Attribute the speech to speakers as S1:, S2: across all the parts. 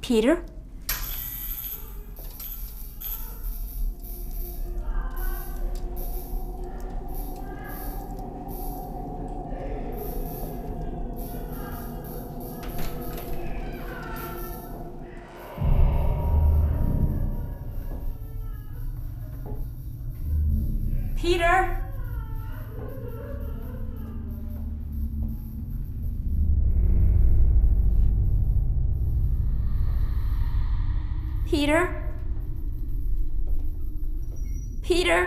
S1: Peter? Peter? Peter? Peter?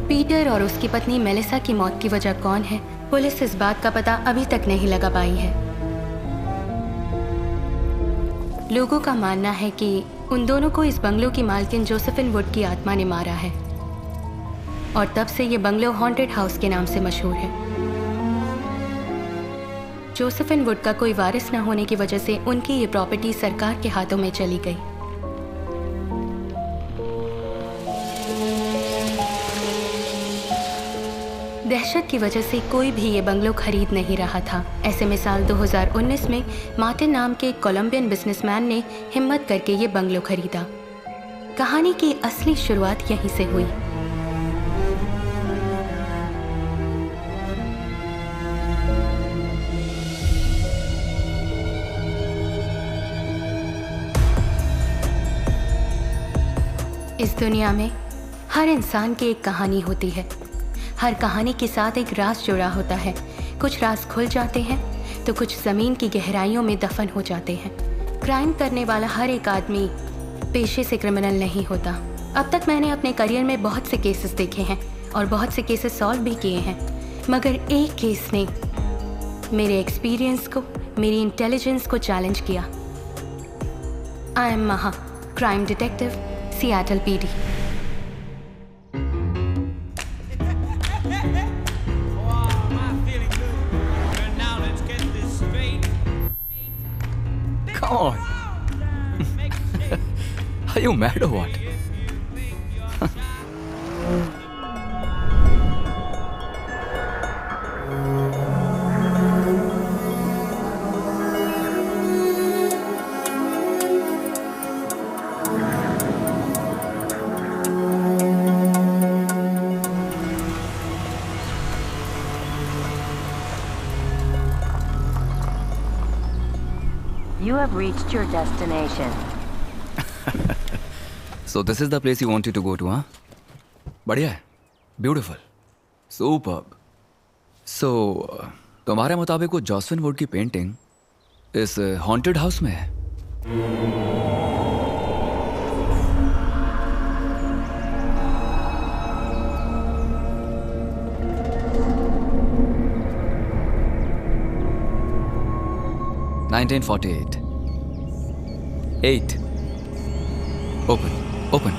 S2: Peter और उसकी पत्नी मेलिसा की मौत की वजह कौन है, पुलिस इस बात का पता अभी तक नहीं लगा पाई है। लोगों का मानना है कि उन दोनों को इस बंगलो की मालकिन जोसेफिन वुड की आत्मा ने मारा है और तब से ये बंगलो हॉन्टेड हाउस के नाम से मशहूर है। जोसेफिन वुड का कोई वारिस न होने की वजह से उनकी ये प्रॉपर्टी सरकार के हाथों में चली गई। दहशत की वजह से कोई भी ये बंगलो खरीद नहीं रहा था। ऐसे में साल 2019 में मार्टिन नाम के एक कोलंबियन बिजनेसमैन ने हिम्मत करके ये बंगलो खरीदा। कहानी की असली शुरुआत यहीं से हुई। इस दुनिया में हर इंसान की एक कहानी होती है। हर कहानी के साथ एक राज जुड़ा होता है। कुछ राज खुल जाते हैं तो कुछ ज़मीन की गहराइयों में दफन हो जाते हैं। क्राइम करने वाला हर एक आदमी पेशे से क्रिमिनल नहीं होता। अब तक मैंने अपने करियर में बहुत से केसेस देखे हैं और बहुत से केसेस सॉल्व भी किए हैं, मगर एक केस ने मेरे एक्सपीरियंस को, मेरी इंटेलिजेंस को चैलेंज किया। आई एम महा, crime detective, Seattle PD।
S3: Come on. Are you mad or what?
S4: You have reached your destination.
S3: So this is the place you wanted to go to, huh? बढ़िया है, beautiful, superb. So तुम्हारे मुताबिक वो Josephine would की painting इस haunted house में है? (1948) 8. Open.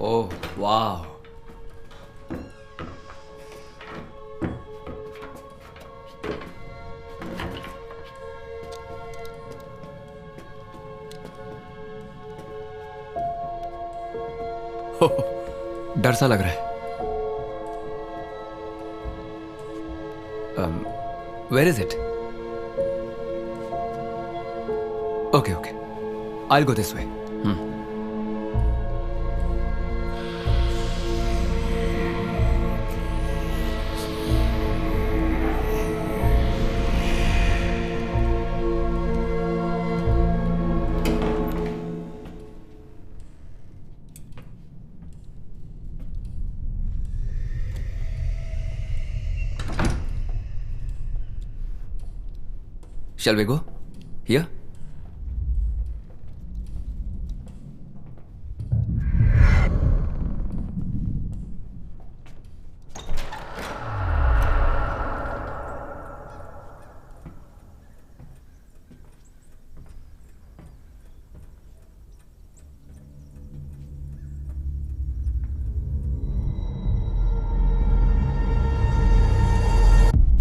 S3: Oh, wow. डर सा लग रहा है। Where is it? Okay. I'll go this way. Shall we go? Here?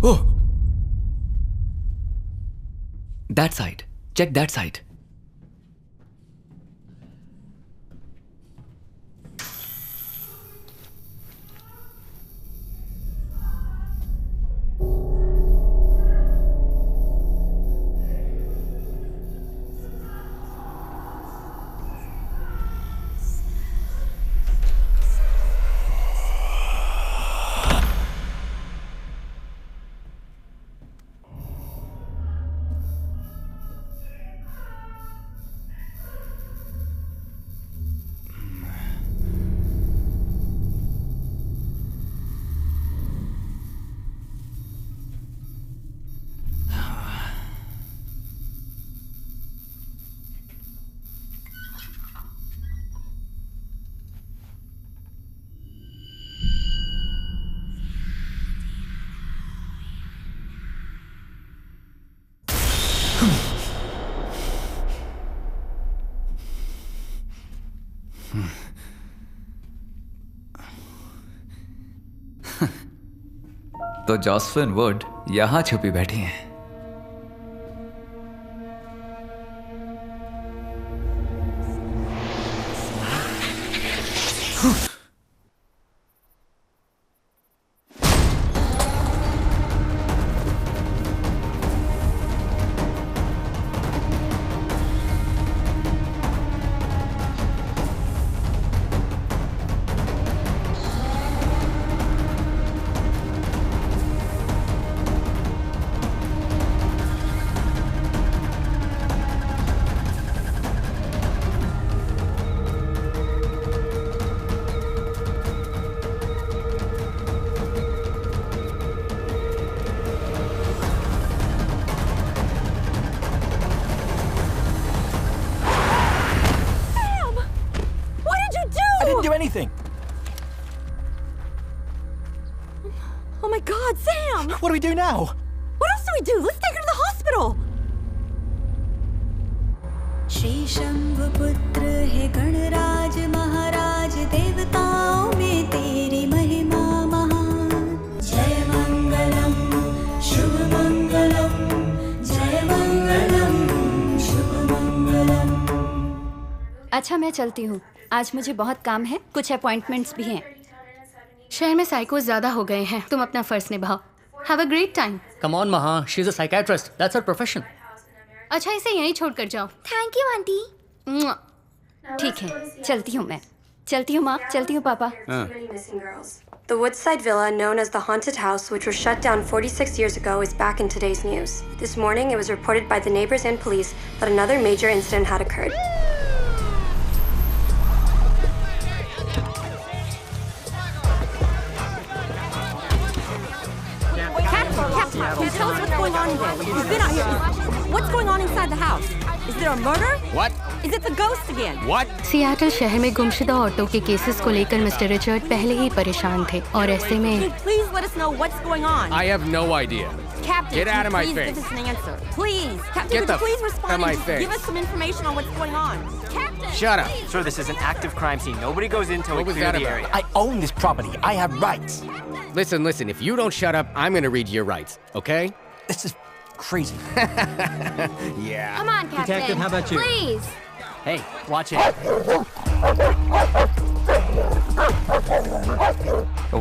S3: Oh! That side. Check that side. तो जॉसफिन वुड यहां छुपी बैठी हैं।
S5: Anything.
S1: Oh my God, Sam!
S5: What do we do now?
S1: What else do we do? Let's take her to the hospital!
S6: Shri शंभुपुत्र है गणराज महाराज देवताओं में तेरी महिमा महान। जय मंगलम शुभ मंगलम, जय मंगलम शुभ मंगलम।
S7: अच्छा मैं चलती हूँ, आज मुझे बहुत काम है, कुछ अपॉइंटमेंट्स भी हैं।
S2: शहर में साइकोस ज्यादा हो गए हैं, तुम अपना फर्ज निभाओ। Have a great time.
S8: Come on, Maha. She's a psychiatrist. That's her profession.
S2: अच्छा इसे यहीं छोड़कर जाओ।
S7: Thank you aunty. ठीक है, चलती हूँ मैं। चलती हूँ माँ, चलती हूँ पापा।
S9: The Woodside Villa, known as the Haunted House, which was shut down 46 years ago, is back in today's news. This morning, it was reported by the neighbors and police that another major incident had occurred.
S1: Can you tell us what's going on in there? We've been out here. What's going on inside the house? Is there a murder?
S5: What?
S1: Is it the ghost again?
S5: What?
S2: Seattle शहर में गुमशुदा औरतों के cases को लेकर mister Richard पहले ही परेशान थे और ऐसे में
S1: Can you please let us know what's going on?
S5: I have no idea.
S1: Captain,
S5: Get out of my
S1: please
S5: face.
S1: give us an answer. Please. Captain,
S5: Get
S1: would
S5: the
S1: you please
S5: f-
S1: respond
S5: out of my
S1: and just
S5: face.
S1: give us some information on what's going on? Captain!
S5: Shut up.
S1: please.
S10: Sir, this is an active crime scene. Nobody goes in until we
S5: What was
S10: clear
S5: that
S10: the
S5: about?
S10: area.
S11: I own this property. I have rights.
S5: Listen. If you don't shut up, I'm gonna read your rights, okay?
S11: This is crazy.
S5: Yeah.
S7: Come on, Captain.
S10: Detective, how about you?
S7: Please.
S10: Hey, watch it.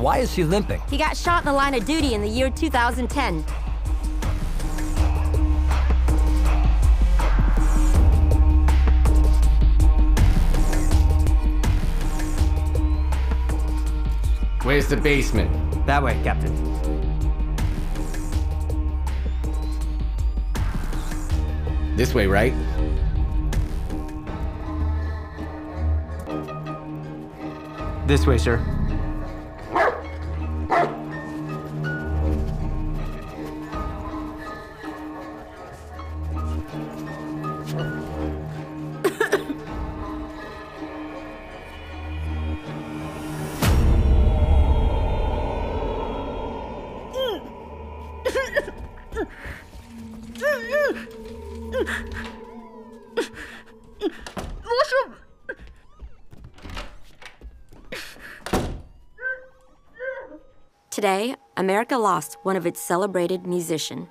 S11: Why is she limping?
S1: He got shot in the line of duty in the year 2010.
S5: Where's the basement?
S10: That way, Captain.
S5: This way, right?
S10: This way, sir.
S9: Today,
S1: America lost one of its celebrated musicians.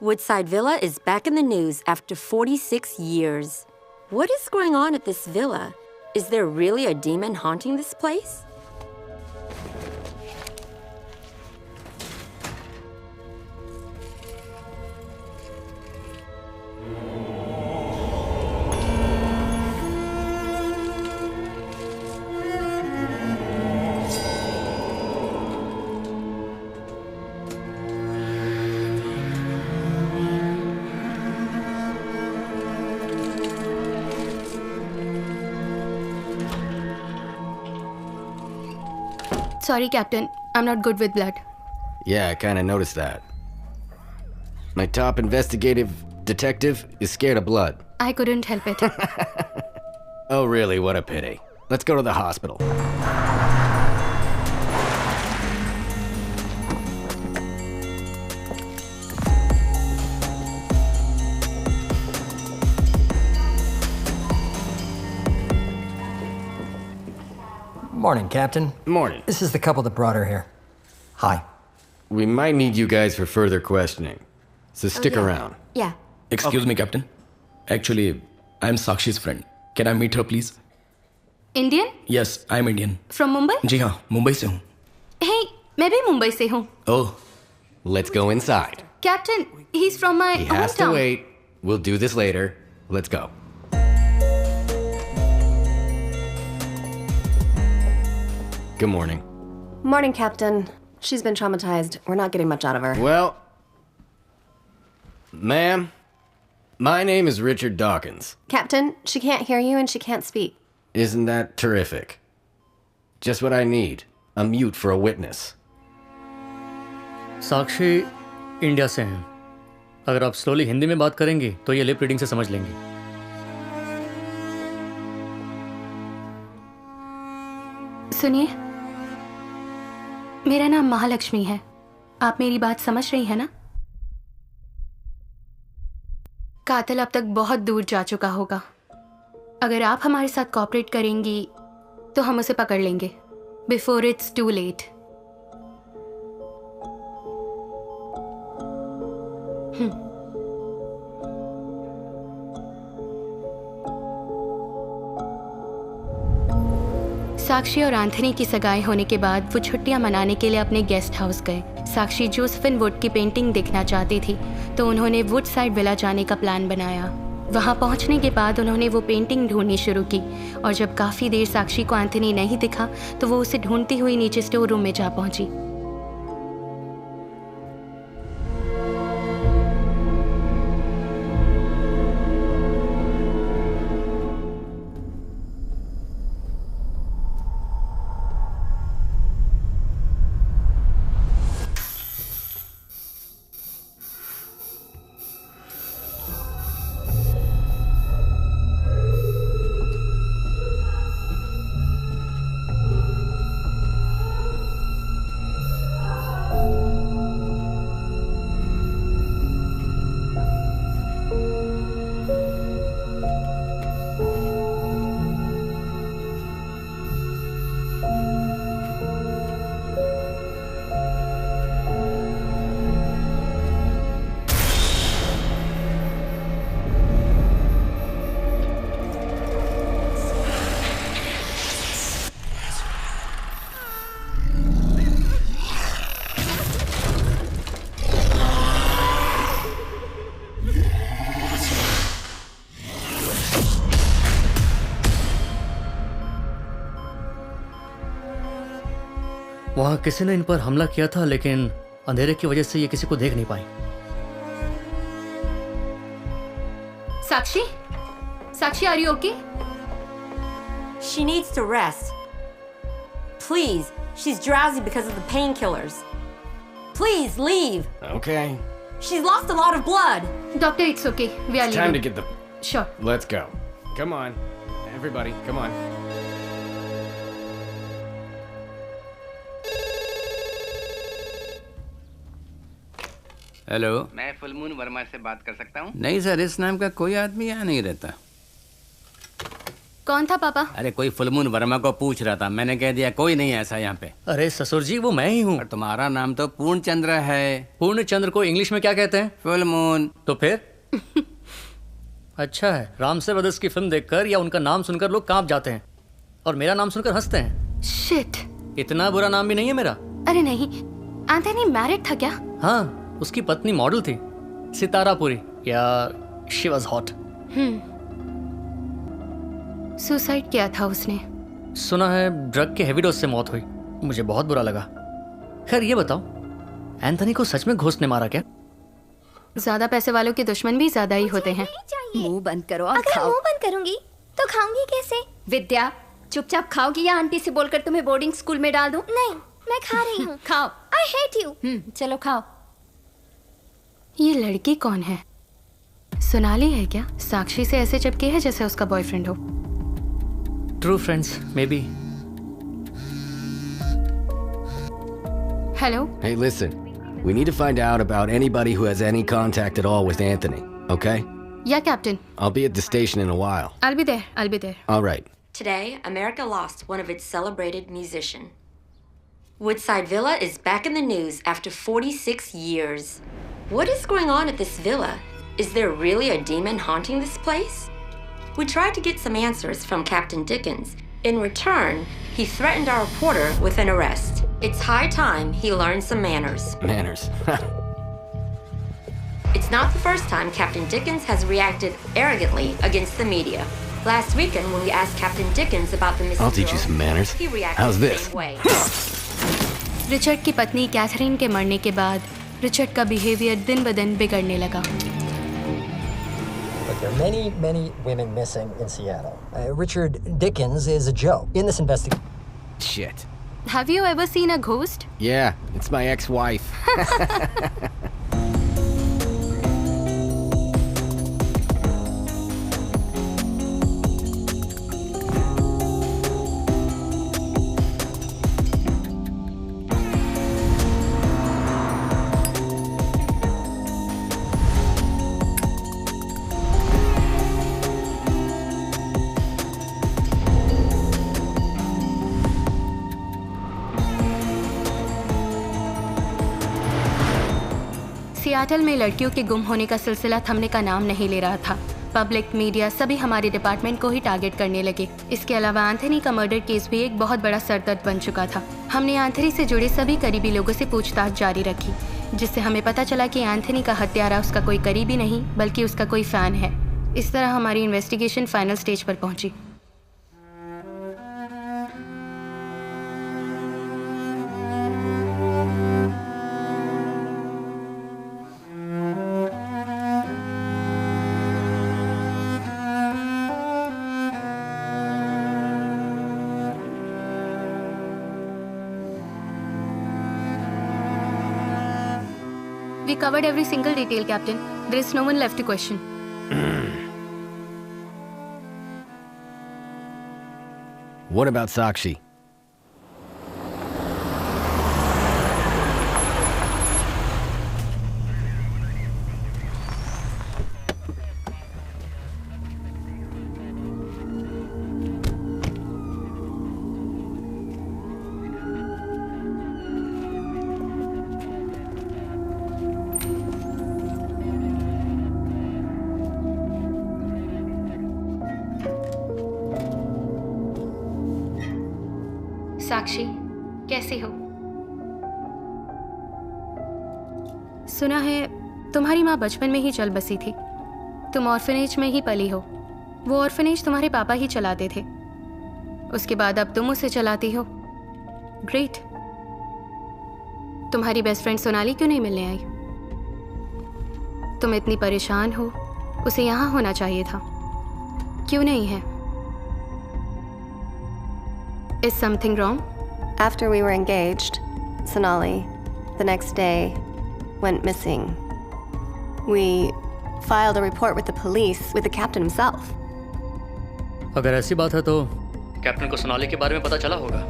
S1: Woodside Villa is back in the news after 46 years. What is going on at this villa? Is there really a demon haunting this place?
S2: Sorry, Captain. I'm not good with blood.
S5: Yeah, I kind of noticed that. My top investigative detective is scared of blood.
S2: I couldn't help it.
S5: Oh, really? What a pity. Let's go to the hospital.
S11: Morning, Captain.
S5: Morning.
S11: This is the couple that brought her here. Hi.
S5: We might need you guys for further questioning, so stick around.
S1: Yeah.
S12: Excuse me, Captain. Actually, I'm Sakshi's friend. Can I meet her, please?
S2: Indian?
S12: Yes, I'm Indian.
S2: From Mumbai?
S12: जी हाँ, मुंबई से हूँ.
S2: Hey, मैं भी मुंबई से हूँ.
S5: Oh, let's go inside.
S2: Captain, he's from my
S5: He has to
S2: hometown.
S5: wait. We'll do this later. Let's go. Good morning.
S13: Morning, Captain. She's been traumatized. We're not getting much out of her.
S5: Well, ma'am, my name is Richard Dawkins.
S13: Captain, she can't hear you and she can't speak.
S5: Isn't that terrific? Just what I need. A mute for a witness.
S8: Sakshi India से हैं. अगर आप slowly Hindi में बात करेंगी तो ये lip reading से समझ लेंगी.
S2: सुनिए, मेरा नाम महालक्ष्मी है. आप मेरी बात समझ रही हैं ना? कातिल अब तक बहुत दूर जा चुका होगा. अगर आप हमारे साथ कोऑपरेट करेंगी तो हम उसे पकड़ लेंगे बिफोर इट्स टू लेट. साक्षी और एंथनी की सगाई होने के बाद वो छुट्टियां मनाने के लिए अपने गेस्ट हाउस गए. साक्षी जोसेफिन वुड की पेंटिंग देखना चाहती थी तो उन्होंने वुडसाइड विला जाने का प्लान बनाया. वहां पहुंचने के बाद उन्होंने वो पेंटिंग ढूंढनी शुरू की और जब काफ़ी देर साक्षी को एंथनी नहीं दिखा तो वो उसे ढूंढती हुई नीचे स्टोर रूम में जा पहुंची.
S8: वहां किसी ने इन पर हमला किया था लेकिन अंधेरे की वजह से ये किसी को देख नहीं पाई.
S2: साक्षी? साक्षी, are you okay?
S1: She needs to rest. Please, she's drowsy because of the painkillers. Please, leave.
S5: Okay.
S1: She's lost a lot of blood.
S2: Doctor, it's okay. We are
S5: It's
S2: leaving.
S5: time to get the...
S2: Sure.
S5: Let's go. Come on. Everybody, come on.
S14: Hello.
S15: मैं full moon Verma से बात कर सकता हूँ?
S14: नहीं sir, इस नाम का कोई आदमी यहाँ नहीं रहता.
S2: कौन था पापा?
S5: अरे कोई फुलमून वर्मा को पूछ रहा था, मैंने कह दिया कोई नहीं ऐसा यहाँ पे।
S8: अरे ससुर जी वो मैं ही हूँ।
S5: तुम्हारा नाम तो पूर्णचंद्र है।
S8: पूर्णचंद्र को इंग्लिश में क्या कहते हैं?
S5: फुलमून।
S8: तो फिर अच्छा है, रामसे ब्रदर्स की फिल्म देखकर या उनका नाम सुनकर लोग कांप जाते हैं और मेरा नाम सुनकर हंसते हैं।
S2: शिट,
S8: इतना बुरा नाम भी नहीं है मेरा।
S2: अरे नहीं, एंथनी मैरिड था क्या?
S8: हाँ, उसकी पत्नी मॉडल थी, सितारा पुरी, या शी वाज हॉट।
S2: सुसाइड किया था उसने।
S8: सुना है ड्रग के हेवी डोज से मौत हुई। मुझे बहुत बुरा लगा। खैर ये बताओ, एंथनी को सच में घोस्ट ने मारा क्या?
S2: ज्यादा पैसे वालों के दुश्मन भी ज्यादा ही होते हैं।
S7: मुंह बंद करो और
S14: अगर
S7: खाओ।
S14: मुंह बंद करूंगी तो खाऊंगी कैसे?
S7: विद्या, चुपचाप खाओगी या आंटी से बोलकर तुम्हें बोर्डिंग स्कूल में डाल दूं?
S14: नहीं, मैं खा रही हूँ।
S7: खाओ।
S14: I hate you.
S7: चलो खाओ।
S2: ये लड़की कौन है? सोनाली है क्या? साक्षी से ऐसे चिपकी है जैसे उसका बॉयफ्रेंड हो।
S8: True friends may be.
S2: Hello.
S5: Hey, listen. We need to find out about anybody who has any contact at all with Anthony, okay?
S2: Yeah, Captain.
S5: I'll be at the station in a while.
S2: I'll be there. I'll be there.
S5: All right.
S1: Today, America lost one of its celebrated musicians. Woodside Villa is back in the news after 46 years. What is going on at this villa? Is there really a demon haunting this place? We tried to get some answers from Captain Dickens. In return, he threatened our reporter with an arrest. It's high time he learned some manners.
S5: Manners.
S1: It's not the first time Captain Dickens has reacted arrogantly against the media. Last weekend, when we asked Captain Dickens about the missing
S5: I'll teach you
S1: girl,
S5: some manners.
S1: he reacted
S5: How's
S1: the
S5: this?
S1: same way.
S2: Richard की पत्नी Catherine के मरने के बाद Richard का behaviour दिन ब दिन बिगड़ने लगा।
S11: But there are many, many women missing in Seattle. Richard Dickens is a joke in this investigation.
S5: Shit.
S2: Have you ever seen a ghost?
S5: Yeah, it's my ex-wife.
S2: Seattle में लड़कियों के गुम होने का सिलसिला थमने का नाम नहीं ले रहा था। पब्लिक, मीडिया सभी हमारे डिपार्टमेंट को ही टारगेट करने लगे। इसके अलावा एंथनी का मर्डर केस भी एक बहुत बड़ा सरदर्द बन चुका था। हमने एंथनी से जुड़े सभी करीबी लोगों से पूछताछ जारी रखी, जिससे हमें पता चला कि एंथनी का हत्यारा उसका कोई करीबी नहीं बल्कि उसका कोई फ़ैन है। इस तरह हमारी इन्वेस्टिगेशन फाइनल स्टेज पर पहुंची। We covered every single detail, Captain. There is no one left to question.
S5: What about Sakshi?
S2: साक्षी, कैसी हो? सुना है तुम्हारी माँ बचपन में ही चल बसी थी। तुम ऑर्फनेज में ही पली हो। वो ऑर्फनेज तुम्हारे पापा ही चलाते थे। उसके बाद अब तुम उसे चलाती हो। ग्रेट। तुम्हारी बेस्ट फ्रेंड सोनाली क्यों नहीं मिलने आई? तुम इतनी परेशान हो, उसे यहाँ होना चाहिए था। क्यों नहीं है? Is something wrong?
S13: After we were engaged, Sonali, the next day, went missing. We filed a report with the police, with the captain himself.
S8: अगर ऐसी बात है तो कैप्टन को सोनाली के बारे में पता चला होगा।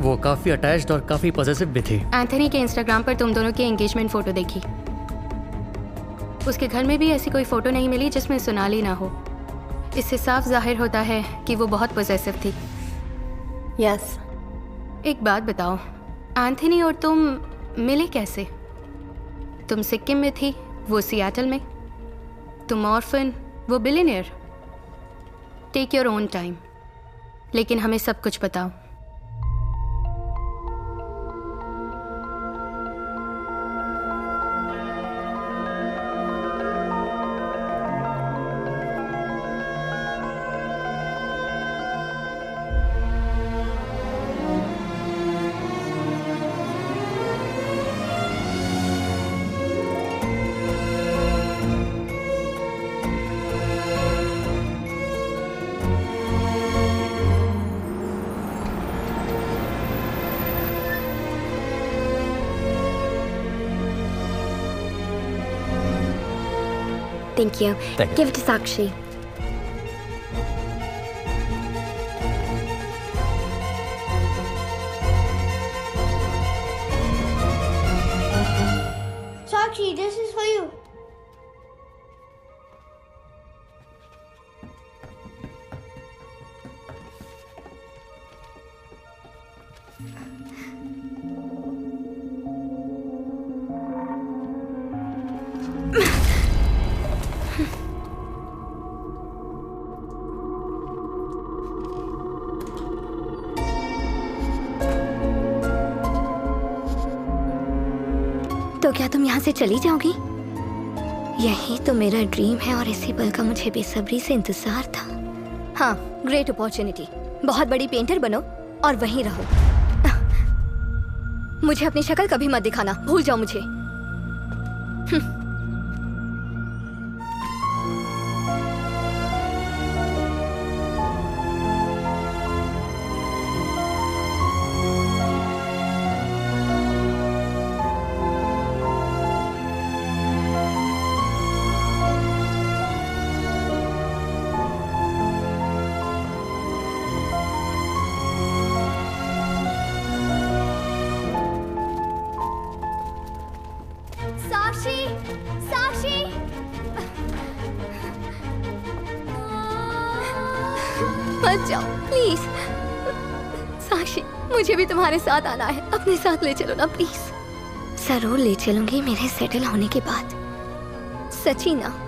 S8: वो काफी अटैच्ड और काफी पॉजिटिव भी थी।
S2: एंथनी के इंस्टाग्राम पर तुम दोनों की एंगेजमेंट फोटो देखी। उसके घर में भी ऐसी कोई फोटो नहीं मिली जिसमें सोनाली ना हो। इससे साफ जाहिर होता है कि वो बहुत पॉसेसिव थी।
S13: यस।
S2: एक बात बताओ, एंथनी और तुम मिले कैसे? तुम सिक्किम में थी, वो सियाटल में। तुम ऑर्फन, वो billionaire. Take your own time, लेकिन हमें सब कुछ बताओ।
S14: Thank you. Give it to Sakshi.
S15: Sakshi, this is for you.
S14: तो क्या तुम यहाँ से चली जाओगी? यही तो मेरा ड्रीम है और इसी पल का मुझे बेसब्री से इंतजार था।
S7: हाँ, ग्रेट अपॉर्चुनिटी। बहुत बड़ी पेंटर बनो और वहीं रहो। मुझे अपनी शक्ल कभी मत दिखाना, भूल जाओ मुझे। मत जाओ प्लीज। साक्षी, मुझे भी तुम्हारे साथ आना है। अपने साथ ले चलो ना प्लीज।
S14: जरूर ले चलूंगी मेरे सेटल होने के बाद।
S7: सची ना?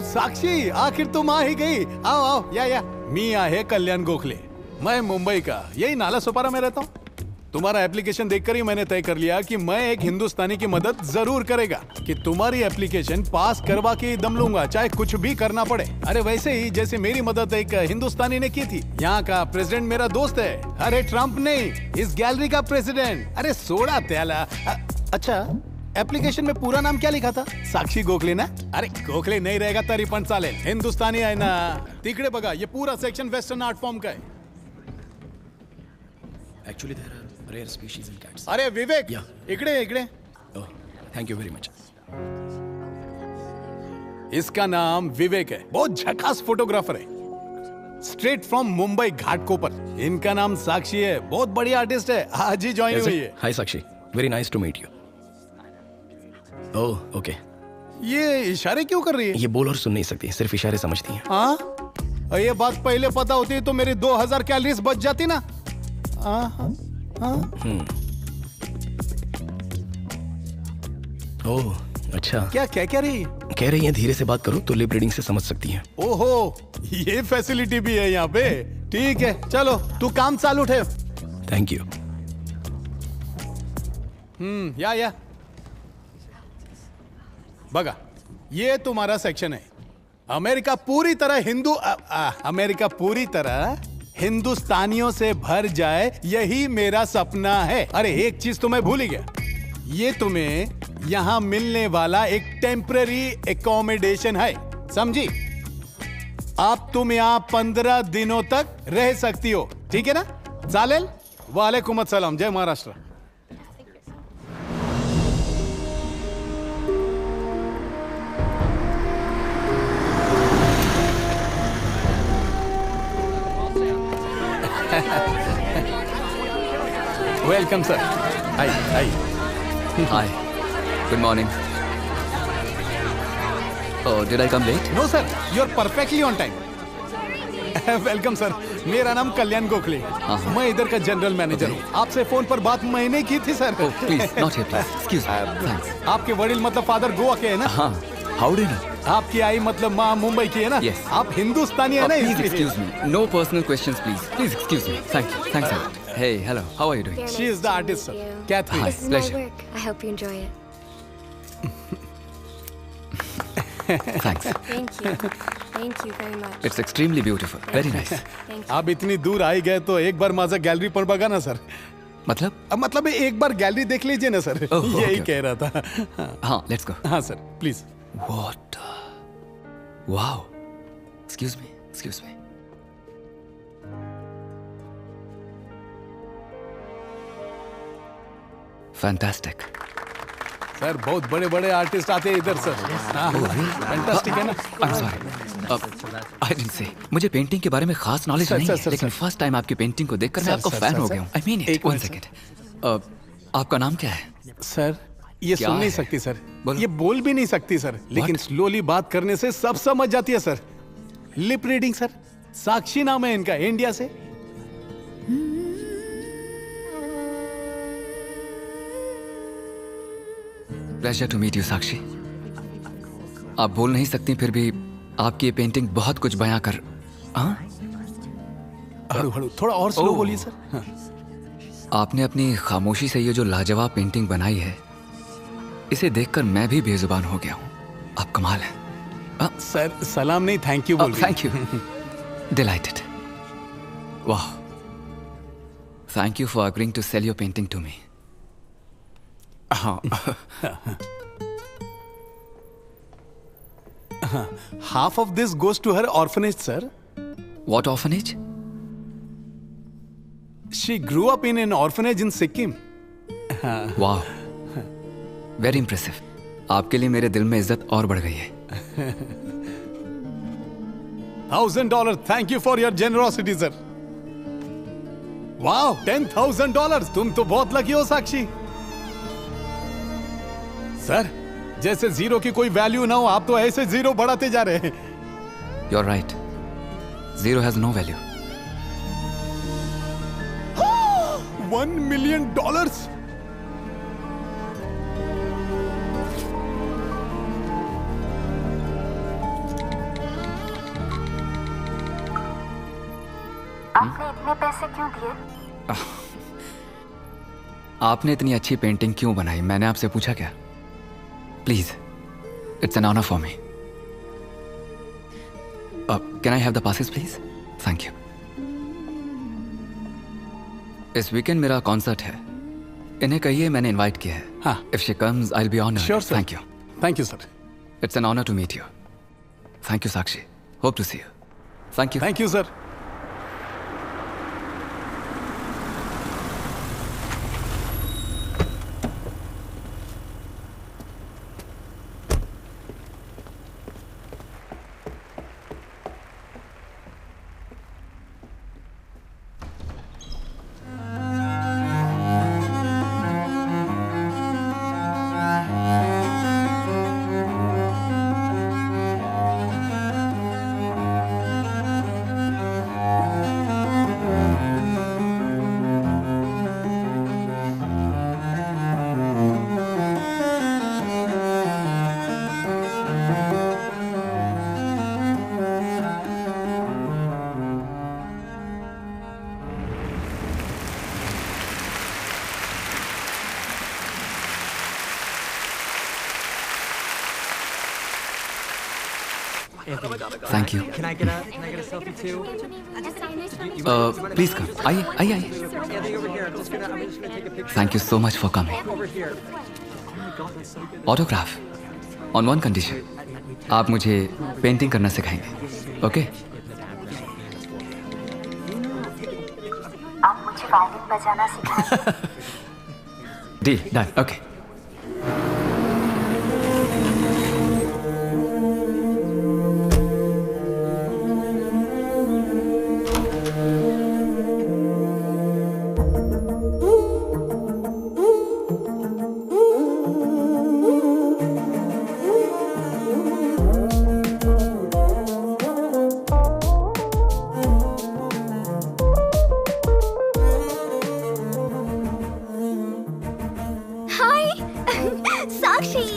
S16: साक्षी, आखिर तुम आ ही गई। आओ आओ, या मी आहे कल्याण गोखले। मैं मुंबई का, यही नाला सोपारा में रहता हूँ। तुम्हारा एप्लीकेशन देखकर ही मैंने तय कर लिया कि मैं एक हिंदुस्तानी की मदद जरूर करेगा कि तुम्हारी एप्लीकेशन पास करवा के दम लूंगा, चाहे कुछ भी करना पड़े। अरे वैसे ही जैसे मेरी मदद एक हिंदुस्तानी ने की थी। यहाँ का प्रेसिडेंट मेरा दोस्त है। अरे ट्रम्प नहीं, इस गैलरी का प्रेसिडेंट। अरे सोडा त्याला। अच्छा, एप्लीकेशन में पूरा नाम क्या लिखा था? साक्षी गोखले ना? अरे गोखले नहीं रहेगा तरी पण चालेल, हिंदुस्तानी आहे ना। तिकडे बघा, ये पूरा सेक्शन वेस्टर्न आर्ट फॉर्म का है।
S12: Actually, there are rare species in cats.
S16: अरे विवेक, इकडे इकडे।
S12: Oh, thank you very much.
S16: इसका नाम विवेक है, बहुत झकास फोटोग्राफर है, स्ट्रेट फ्रॉम मुंबई घाटकोपर। इनका नाम साक्षी है, बहुत बढ़िया आर्टिस्ट है, आज ही ज्वाइन हुई है।
S12: Hi Sakshi, very nice to meet you. Oh okay.
S16: ये इशारे क्यों कर रही है?
S12: ये बोल और सुन नहीं सकती, सिर्फ इशारे समझती है।
S16: हाँ, ये बात पहले पता होती तो मेरी 2000 कैलोरीज बच जाती ना।
S12: ओह अच्छा।
S16: क्या क्या कह रही?
S12: कह रही है धीरे से बात करो तो लिप रीडिंग से समझ सकती है।
S16: ओहो, ये फैसिलिटी भी है यहाँ पे। ठीक है, चलो तू काम चालू ठेव।
S12: Thank you.
S16: या बघा, ये तुम्हारा सेक्शन है। अमेरिका पूरी तरह हिंदुस्तानियों से भर जाए, यही मेरा सपना है। अरे एक चीज तो मैं भूल ही गया, ये तुम्हें यहाँ मिलने वाला एक टेम्पररी एकोमोडेशन है, समझी? अब तुम यहाँ 15 दिनों तक रह सकती हो, ठीक है ना? चालेल? वालेकुम अस्सलाम, जय Maharashtra. Welcome, sir. Hi.
S3: Hi. Good morning. Oh, did I come late?
S16: No, sir. You're perfectly on time. Welcome, sir. मेरा नाम कल्याण गोखले। मैं इधर का जनरल मैनेजर हूँ। आपसे फोन पर बात मैंने की थी, sir.
S3: Oh, please, not here, please. Excuse me. Thanks.
S16: आपके वडील मतलब फादर गोवा के है ना?
S3: हाँ. How do you know?
S16: आपकी आई मतलब माँ मुंबई की है ना?
S3: Yes.
S16: आप हिंदुस्तानी है ना?
S3: Please excuse me. No personal questions, please. Please excuse me. Thank you. Thanks a lot. Hey, hello. How are you doing?
S16: She is the artist, sir. Catherine.
S3: Hi.
S14: This is
S3: Pleasure.
S14: my work. I hope you enjoy it.
S3: Thanks.
S14: Thank you. Thank you very much.
S3: It's extremely beautiful. Very nice.
S14: Thank you.
S16: आप इतनी दूर आई गए तो एक बार माझा gallery पर बघा ना, सर। मतलब एक बार गैलरी देख लीजिए ना, सर। यही कह रहा था।
S3: हाँ, let's go.
S16: हाँ, sir, please.
S3: What? Wow. Excuse me. Excuse me. Fantastic.
S16: Sir बहुत बड़े बड़े आर्टिस्ट आते हैं इधर, सर। फैंटास्टिक है ना?
S3: I'm sorry. I didn't say. मुझे पेंटिंग के बारे में खास नॉलेज नहीं है, लेकिन फर्स्ट टाइम आपकी पेंटिंग को देखकर मैं आपका फैन हो गया हूँ। I mean it. One second. आपका नाम क्या है?
S16: सर ये सुन नहीं सकती, सर। ये बोल भी नहीं सकती, सर। लेकिन स्लोली बात करने से सब समझ जाती है, sir. Lip reading, sir. Sakshi नाम है इनका, इंडिया से।
S3: Pleasure to meet you, साक्षी। आप बोल नहीं सकती, फिर भी आपकी ये पेंटिंग बहुत कुछ बयां कर। हाँ?
S16: हड़ू थोड़ा और स्लो बोलिए, सर। हाँ।
S3: आपने अपनी खामोशी से ये जो लाजवाब पेंटिंग बनाई है, इसे देखकर मैं भी बेजुबान हो गया हूँ। आप कमाल हैं।
S16: सर सलाम नहीं, थैंक यू बोल।
S3: Thank you. डिलाइटेड। वाह। Thank you for agreeing to sell your painting to me. हाँ।
S16: Half of this goes to her orphanage, sir.
S3: What orphanage?
S16: She grew up in an orphanage in Sikkim.
S3: Wow. Very impressive. आपके लिए मेरे दिल में इज्जत और बढ़ गई है।
S16: $1,000. Thank you for your generosity, sir. Wow, $10,000. तुम तो बहुत लकी हो, साक्षी। सर जैसे जीरो की कोई वैल्यू ना हो, आप तो ऐसे जीरो बढ़ाते जा रहे हैं।
S3: You're right. Zero has no value.
S16: $1 million.
S4: आपने इतने पैसे क्यों दिए?
S3: आपने इतनी अच्छी पेंटिंग क्यों बनाई, मैंने आपसे पूछा क्या? Please, it's an honor for me. Can I have the passes, please? Thank you. इस वीकेंड मेरा कॉन्सर्ट है, इन्हें कहिए मैंने इनवाइट किया है।
S16: हाँ।
S3: If she comes, I'll be honored.
S16: Sure, sir.
S3: Thank you.
S16: Thank you, sir.
S3: It's an honor to meet you. Thank you, Sakshi. Hope to see you. Thank you.
S16: Thank you, sir.
S3: Thank you.
S10: Can I get a selfie too?
S3: Please come, आइए आइए आइए। Thank you so much for coming. Autograph on one condition, आप मुझे painting करना सिखाएंगे, okay?
S4: आप मुझे violin बजाना सिखाएंगे।
S3: Deal done, okay.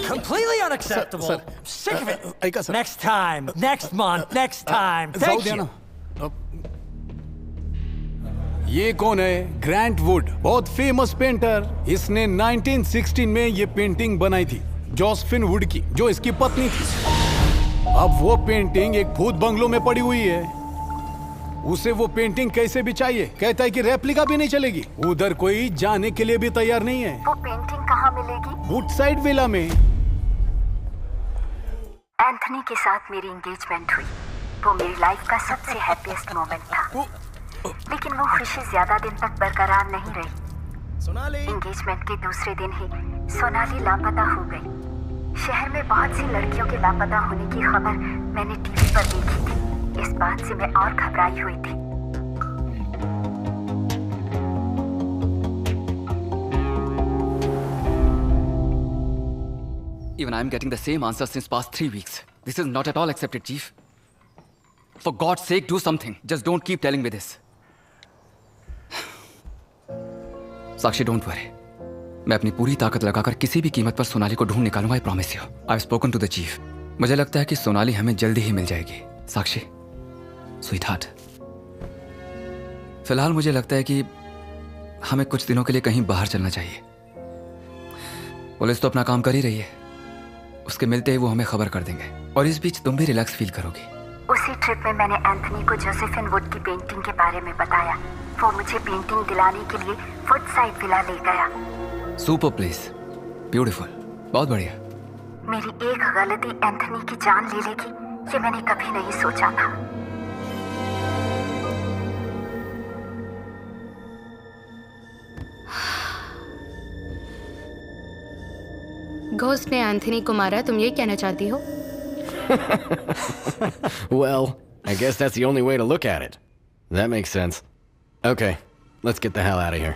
S10: Completely unacceptable.
S16: Sir,
S10: Sick of it.
S16: ऐका sir.
S10: Next time, next month, next time.
S16: जाऊ
S10: Thank
S16: द्या
S10: you.
S16: ना. ये कौन है? ग्रैंट वुड, बहुत फेमस पेंटर। इसने 1916 में ये पेंटिंग बनाई थी जोसेफिन वुड की, जो इसकी पत्नी थी। अब वो पेंटिंग एक भूत बंगलों में पड़ी हुई है। उसे वो पेंटिंग कैसे भी चाहिए, कहता है कि रेप्लिका भी नहीं चलेगी। उधर कोई जाने के लिए भी तैयार नहीं है।
S4: वो पेंटिंग कहाँ मिलेगी?
S16: वुडसाइड विला में।
S4: एंथनी के साथ मेरी एंगेजमेंट हुई। वो मेरी लाइफ का सबसे हैप्पीएस्ट मोमेंट था। लेकिन वो खुशी ज्यादा दिन तक बरकरार नहीं रही। एंगेजमेंट के दूसरे दिन ही सोनाली लापता हो गई। शहर में बहुत सी लड़कियों के लापता होने की खबर मैंने टीवी पर देखी थी। इस बात से मैं और घबराई हुई थी।
S3: Even I am getting the same answer since past 3 weeks. This is not at all accepted, Chief. For God's sake, do something. Just don't keep telling me this. Sakshi, don't worry. मैं अपनी पूरी ताकत लगाकर किसी भी कीमत पर सोनाली को ढूंढ निकालूंगा, I promise you. I've spoken to the chief. मुझे लगता है कि सोनाली हमें जल्दी ही मिल जाएगी। साक्षी, स्वीटहार्ट, फिलहाल मुझे लगता है कि हमें कुछ दिनों के लिए कहीं बाहर चलना चाहिए। पुलिस तो अपना काम कर ही रही है। उसके मिलते ही वो हमें खबर कर देंगे, और इस बीच तुम भी रिलैक्स फील करोगी।
S4: उसी ट्रिप में मैंने एंथनी को जोसेफिन वुड की पेंटिंग के बारे में बताया। वो मुझे पेंटिंग दिलाने के लिए वुडसाइड विला ले गया।
S3: सुपर प्लेस, ब्यूटीफुल, बहुत बढ़िया।
S4: मेरी एक गलती एंथनी की जान ले लेगी, ये मैंने कभी नहीं सोचा था।
S2: घोस्ट ने एंथनी को मारा, तुम ये कहना चाहती हो?
S5: Well, I guess that's the only way to look at it. That makes sense. Okay, let's get the hell out of here.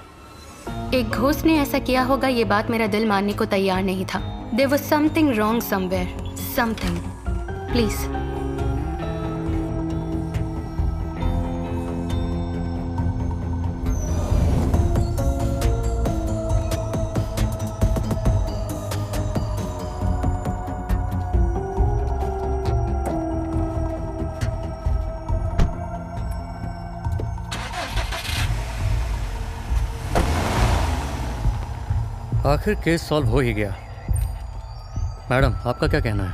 S2: एक घोस्ट ने ऐसा किया होगा, ये बात मेरा दिल मानने को तैयार नहीं था। There was something wrong somewhere. Something. Please.
S8: आखिर केस सॉल्व हो ही गया। मैडम, आपका क्या कहना है?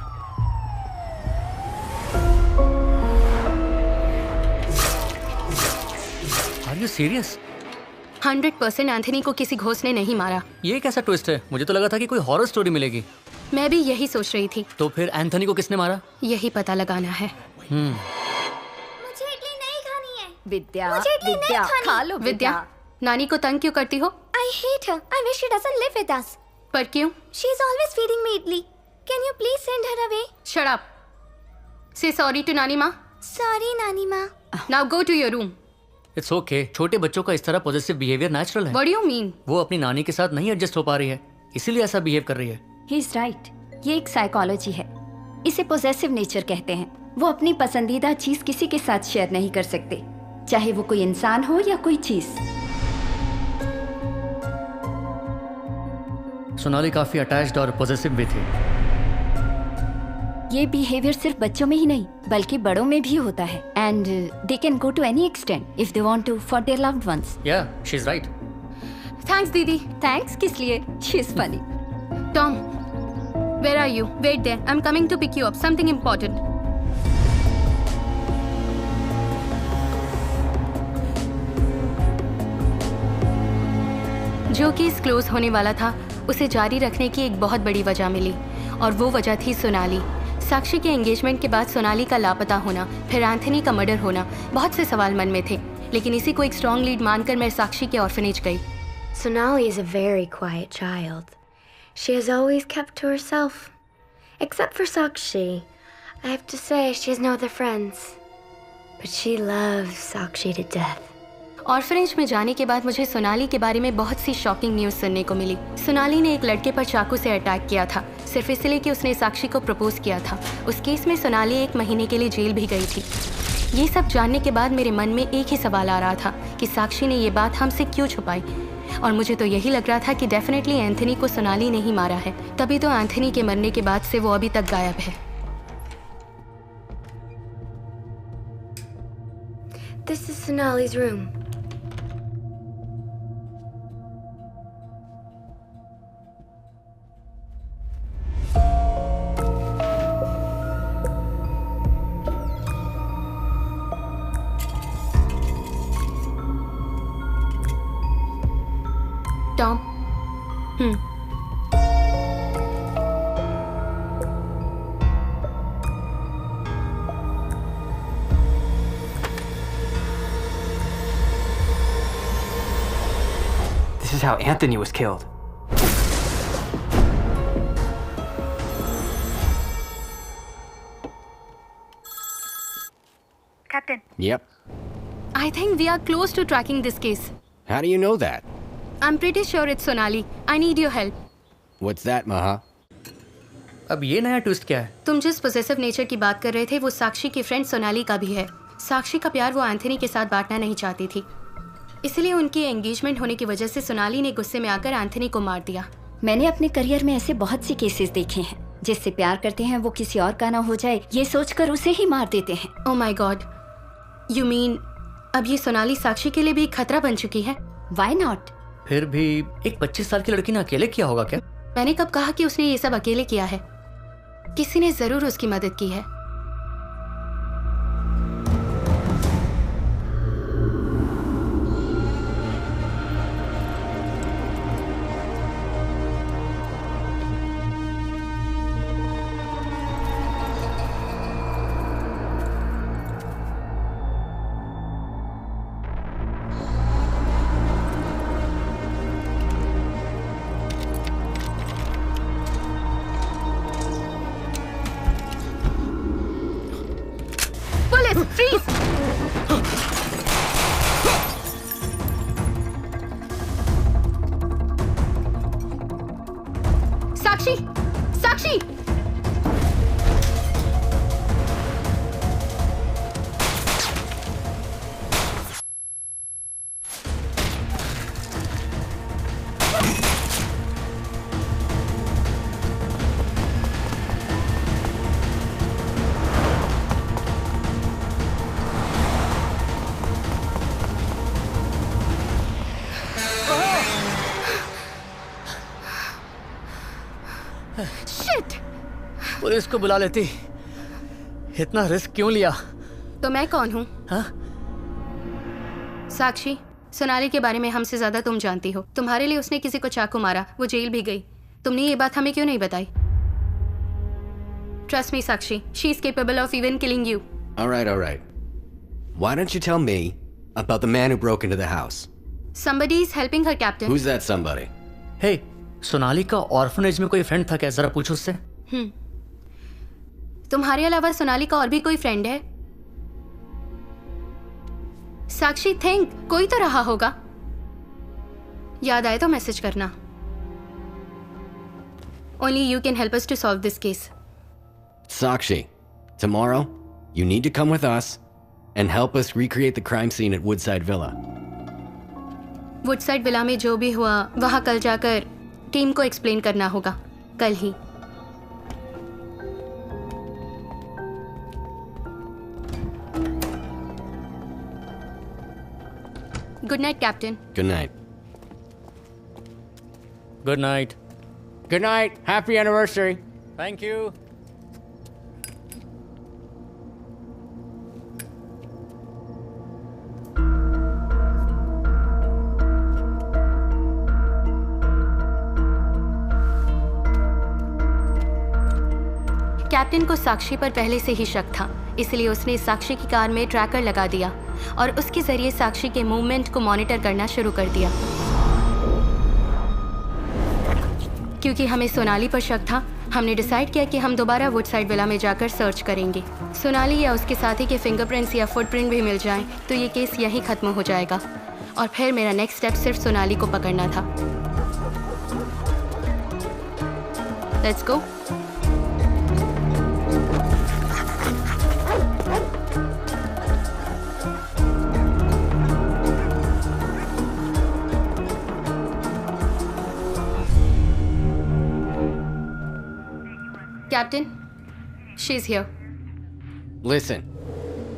S8: Are you serious?
S2: 100% एंथनी को किसी घोस्ट ने नहीं मारा।
S8: ये कैसा ट्विस्ट है? मुझे तो लगा था कि कोई हॉरर स्टोरी मिलेगी।
S2: मैं भी यही सोच रही थी।
S8: तो फिर एंथनी को किसने मारा?
S2: यही पता लगाना है।
S15: मुझे इडली नहीं खानी है।
S7: विद्या,
S15: मुझे इडली नहीं
S7: विद्या,
S15: खानी।
S7: खा लो
S2: विद्या, नानी को तंग क्यों करती हो?
S15: I hate her. I wish she doesn't live with us.
S2: पर क्यों?
S15: She's always feeding me idli. Can you please send her away?
S2: Shut up. Say sorry to नानी माँ.
S15: Sorry, नानी माँ.
S2: Now go to your room.
S8: It's okay. छोटे बच्चों का इस तरह पॉजिटिव बिहेवियर नेचुरल है।
S2: What do you mean?
S8: वो अपनी नानी के साथ नहीं एडजस्ट हो पा रही है, इसीलिए ऐसा बिहेव कर रही है।
S17: He's right. ये एक साइकोलॉजी है। इसे पोजेसिव नेचर कहते हैं। वो अपनी पसंदीदा चीज किसी के साथ शेयर नहीं कर सकते, चाहे वो कोई इंसान हो या कोई चीज।
S8: सोनाली काफी अटैच्ड और पॉजिटिव भी थी।
S17: ये बिहेवियर सिर्फ बच्चों में ही नहीं बल्कि बड़ों में भी होता है, and they can go to any extent if they want to for their loved ones.
S8: Yeah, she is right.
S2: Thanks दीदी।
S17: थैंक्स किस लिए? She is funny.
S2: Tom, where are you? Wait there. I'm coming to pick you up. Something important. जो case close होने वाला था उसे जारी रखने की एक बहुत बड़ी वजह मिली, और वो वजह थी सोनाली। साक्षी के एंगेजमेंट के बाद सोनाली का लापता होना, फिर एंथनी का मर्डर होना, बहुत से सवाल मन में थे, लेकिन इसी को एक स्ट्रॉन्ग लीड मानकर मैं साक्षी के ऑर्फनेज गई।
S9: Sonali is a very quiet child. She has always kept to herself. Except for Sakshi. I have to say, she has no other friends. But she loves Sakshi to death.
S2: Orphanage में जाने के बाद मुझे सोनाली के बारे में बहुत सी shocking news सुनने को मिली। सोनाली ने एक लड़के पर चाकू से अटैक किया था, सिर्फ इसलिए कि उसने साक्षी को प्रपोज किया था। उस केस में सोनाली 1 महीने के लिए जेल भी गई थी। ये सब जानने के बाद मेरे मन में एक ही सवाल आ रहा था कि साक्षी ने ये बात हमसे क्यों छुपाई, और मुझे तो यही लग रहा था कि डेफिनेटली एंथनी को सोनाली ने ही मारा है। तभी तो एंथनी के मरने के बाद से वो अभी तक गायब है।
S9: This is Sonali's room.
S2: Tom,
S18: This is how Anthony was killed.
S4: Captain.
S5: Yep.
S2: I think we are close to tracking this case.
S5: How do you know that?
S2: I'm pretty sure it's Sonali. I need your help.
S5: What's that, Maha?
S8: अब ये नया twist क्या है?
S2: तुम जिस possessive nature की बात कर रहे थे वो साक्षी की फ्रेंड सोनाली का भी है। साक्षी का प्यार वो एंथनी के साथ बांटना नहीं चाहती थी, इसलिए उनकी एंगेजमेंट होने की वजह से सोनाली ने गुस्से में आकर एंथनी को मार दिया।
S17: मैंने अपने करियर में ऐसे बहुत से केसेस देखे हैं, जिससे प्यार करते हैं वो किसी और का ना हो जाए ये सोचकर उसे ही मार देते हैं।
S2: Oh my God, you mean अब ये सोनाली साक्षी के लिए भी एक खतरा बन चुकी है?
S17: Why not?
S8: फिर भी एक 25 साल की लड़की ने अकेले किया होगा क्या?
S2: मैंने कब कहा कि उसने ये सब अकेले किया है? किसी ने जरूर उसकी मदद की है। साक्षी, साक्षी!
S8: पुलिस को बुला लेती, इतना रिस्क क्यों लिया?
S2: तो मैं कौन हूँ?
S8: हाँ?
S2: साक्षी, सोनाली के बारे में हमसे ज्यादा तुम जानती हो। तुम्हारे लिए उसने किसी को चाकू मारा, वो जेल भी गई। तुमने ये बात हमें क्यों नहीं बताई? Trust me, Sakshi. She is capable of even killing you.
S5: All right. Why don't you tell me about the man who broke into the house?
S2: Somebody is helping her, Captain.
S5: Who's that somebody?
S8: Hey, Sonali का orphanage में कोई friend था क्या? जरा पूछो उससे।
S2: तुम्हारे अलावा सोनाली का और भी कोई फ्रेंड है? साक्षी, थिंक, कोई तो रहा होगा। याद आए तो मैसेज करना। Only you can help us to solve this case.
S5: Sakshi, tomorrow you need to come with us and help us recreate the crime scene at Woodside Villa.
S2: Woodside villa में जो भी हुआ वहां कल जाकर टीम को explain करना होगा, कल ही। Good night, Captain.
S5: Good night.
S8: Good night.
S5: Good night. Happy anniversary.
S8: Thank you.
S2: Captain को साक्षी पर पहले से ही शक था, इसलिए उसने साक्षी की कार में ट्रैकर लगा दिया और उसके जरिए साक्षी के मूवमेंट को मॉनिटर करना शुरू कर दिया। क्योंकि हमें सोनाली पर शक था, हमने डिसाइड किया कि हम दोबारा वुडसाइड विला में जाकर सर्च करेंगे। सोनाली या उसके साथी के फिंगरप्रिंट्स या फुटप्रिंट भी मिल जाएं, तो ये केस यहीं खत्म हो जाएगा। और फिर मेरा नेक्स्ट स्टेप सिर्फ सोनाली को पकड़ना था। Let's go. Captain, she's here.
S5: Listen,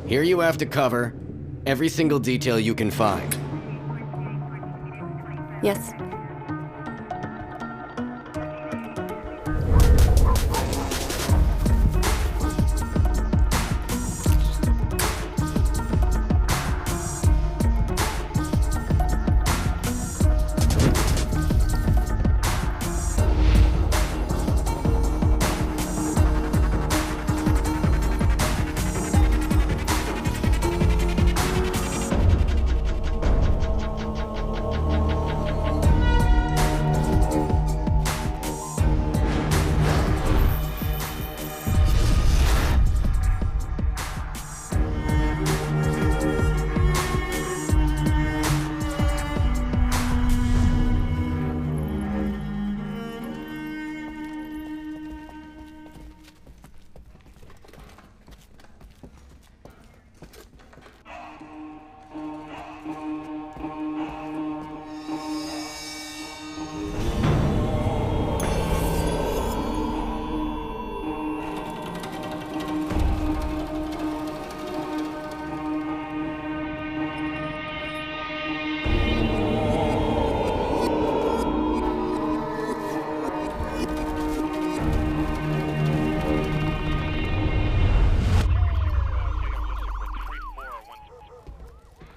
S5: here you have to cover every single detail you can find.
S13: Yes.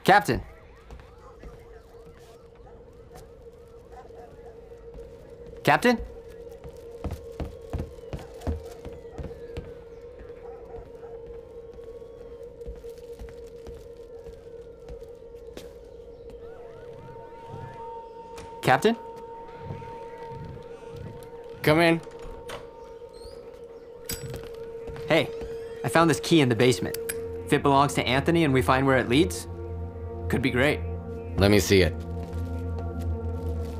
S18: Captain. Captain? Captain?
S5: Come in.
S18: Hey, I found this key in the basement. If it belongs to Anthony and we find where it leads, could be great.
S5: Let me see it.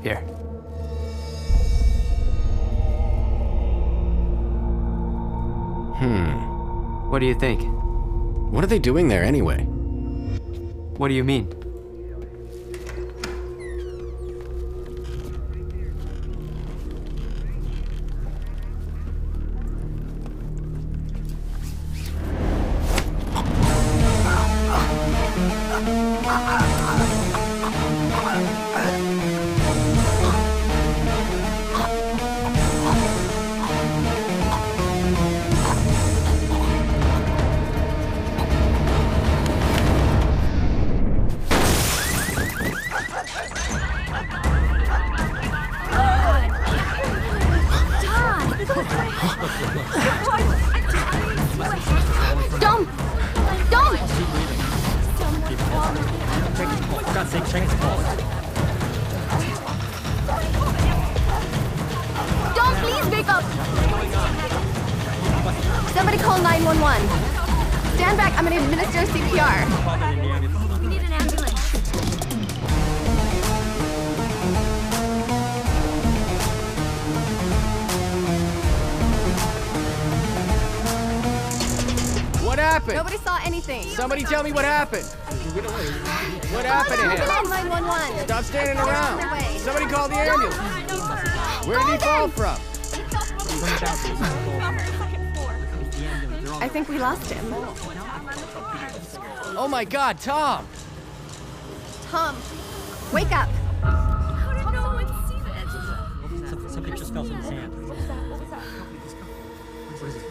S18: Here. What do you think?
S5: What are they doing there anyway?
S18: What do you mean?
S13: Dom, please wake up! Somebody call 911. Stand back, I'm gonna administer CPR.
S15: We need an ambulance.
S5: What happened?
S13: Nobody saw anything.
S5: Somebody tell me what happened. What happened to him?
S13: Call 911.
S5: Stop standing around. Somebody call the ambulance. Where did he fall from?
S13: I think we lost him.
S5: Oh my God, Tom!
S13: Tom, wake up.
S15: How did no one see this?
S10: Something just fell from his hand.
S15: What was that? What was that?
S10: What is it?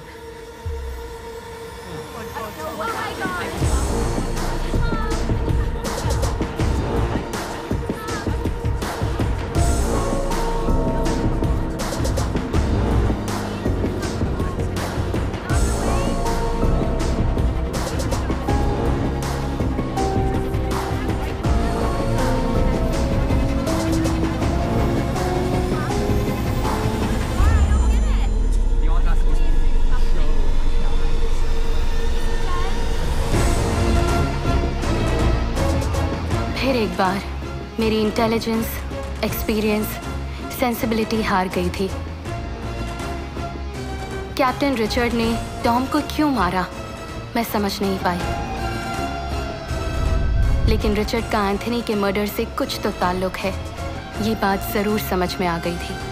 S15: Oh my God!
S2: एक बार मेरी intelligence, experience, sensibility हार गई थी। Captain Richard ने Tom को क्यों मारा मैं समझ नहीं पाई, लेकिन रिचर्ड का एंथनी के मर्डर से कुछ तो ताल्लुक है, ये बात जरूर समझ में आ गई थी।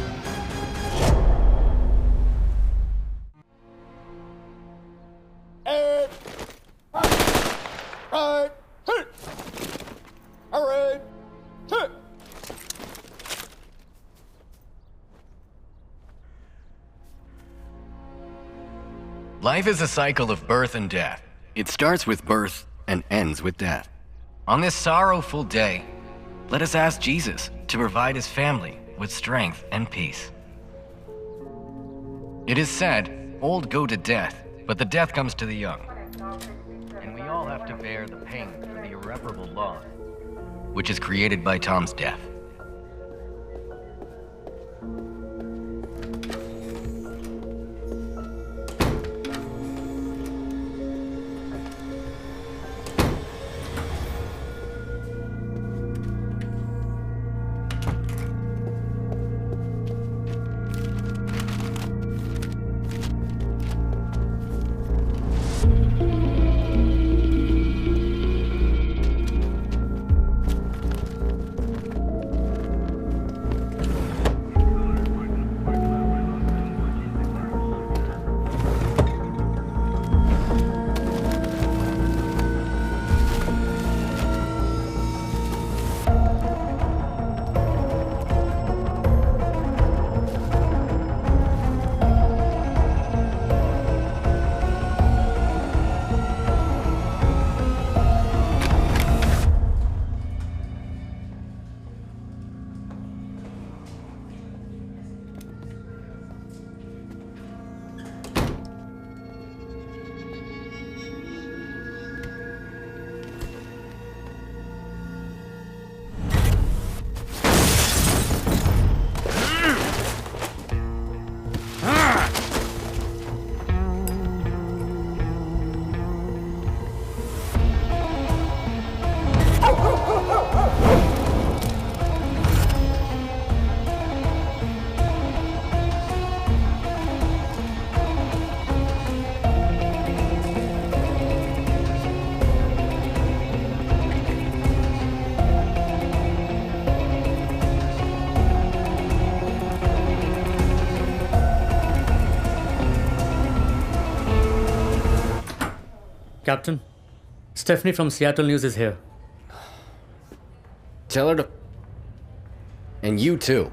S5: Life is a cycle of birth and death. It starts with birth and ends with death. On this sorrowful day, let us ask Jesus to provide his family with strength and peace. It is said, old go to death, but the death comes to the young. And we all have to bear the pain for the irreparable loss, which is created by Tom's death.
S8: Captain, Stephanie from Seattle News is here.
S5: Tell her to... And you too.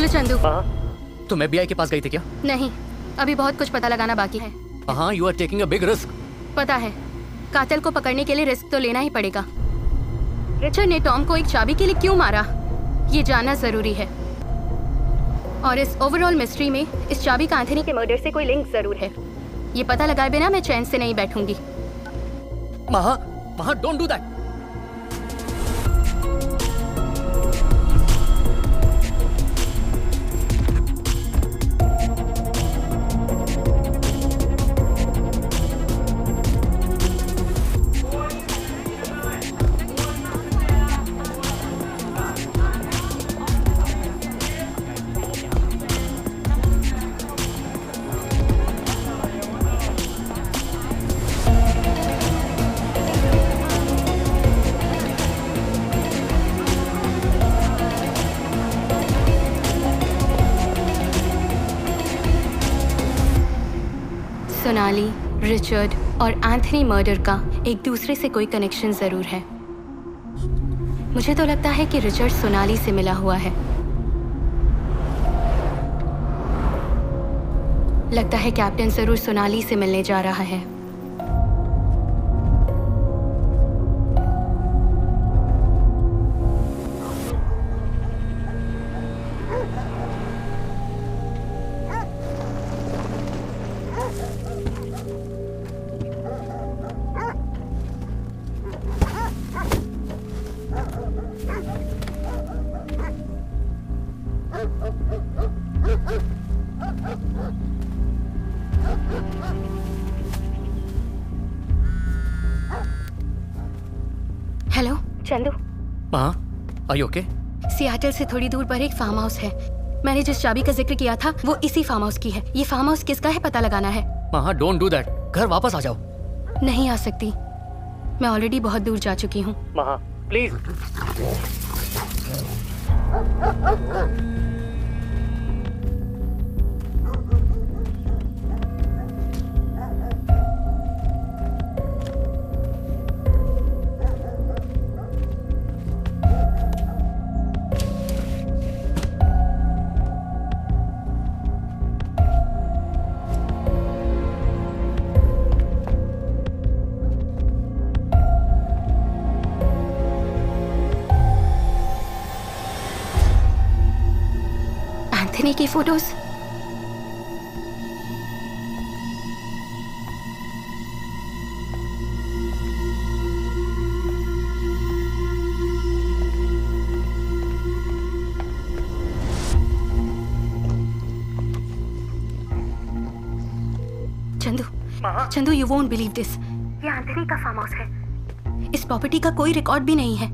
S2: Chandu,
S8: तुम FBI के पास गई थी क्या?
S2: नहीं, अभी बहुत कुछ पता लगाना बाकी है।
S8: हाँ, you are taking a big risk.
S2: पता है, कातिल को पकड़ने के लिए रिस्क तो लेना ही पड़ेगा। रिचर्ड ने टॉम को एक चाबी के लिए क्यों मारा, ये जानना जरूरी है। और इस ओवरऑल मिस्ट्री में इस चाबी का एंथनी के मर्डर से कोई लिंक जरूर है। ये पता लगाए बिना मैं चैन से नहीं बैठूंगी।
S8: महा, don't do that.
S2: Sonali, Richard और एंथनी मर्डर का एक दूसरे से कोई कनेक्शन जरूर है। मुझे तो लगता है कि रिचर्ड सोनाली से मिला हुआ है। लगता है कैप्टन जरूर सोनाली से मिलने जा रहा है। हेलो चंदू।
S8: हाँ, आर यू ओके?
S2: सियाटल से थोड़ी दूर पर एक फार्म हाउस है। मैंने जिस चाबी का जिक्र किया था वो इसी फार्म हाउस की है। ये फार्म हाउस किसका है पता लगाना है।
S8: हाँ, डोंट डू दैट। घर वापस आ जाओ।
S2: नहीं आ सकती, मैं ऑलरेडी बहुत दूर जा चुकी हूँ।
S8: महा प्लीज।
S2: एंथनी की photos. Chandu, you won't believe this. ये एंथनी का फार्म हाउस है। इस प्रॉपर्टी का कोई रिकॉर्ड भी नहीं है।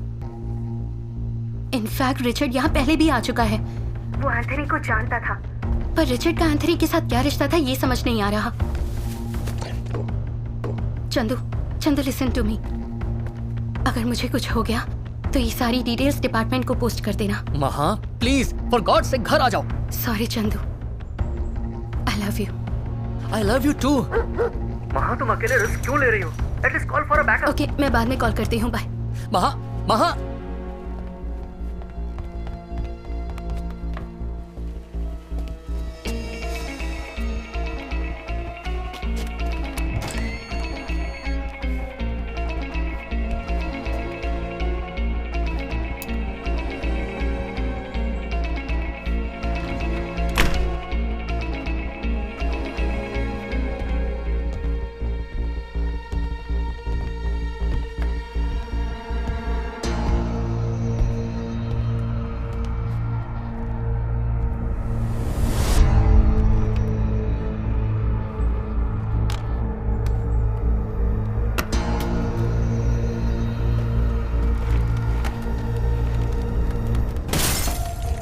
S2: इनफैक्ट रिचर्ड यहाँ पहले भी आ चुका है। वो एंथनी को जानता था, पर रिचर्ड का एंथनी के साथ क्या रिश्ता था ये समझ नहीं आ रहा। Chandu listen to me. अगर मुझे कुछ हो गया तो ये सारी डिटेल्स डिपार्टमेंट को पोस्ट कर देना।
S8: महा प्लीज, फॉर गॉड से घर आ जाओ।
S2: Sorry Chandu, I love you.
S8: I love you too. Maha तुम अकेले रिस्क क्यों ले रही हो? At least call for a backup.
S2: Okay, मैं बाद में कॉल करती हूँ। बाय।
S8: महा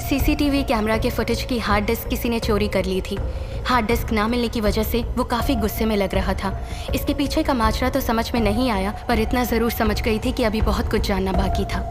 S2: सीसीटीवी कैमरा के फुटेज की हार्ड डिस्क किसी ने चोरी कर ली थी। हार्ड डिस्क ना मिलने की वजह से वो काफी गुस्से में लग रहा था। इसके पीछे का माजरा तो समझ में नहीं आया, पर इतना जरूर समझ गई थी कि अभी बहुत कुछ जानना बाकी था।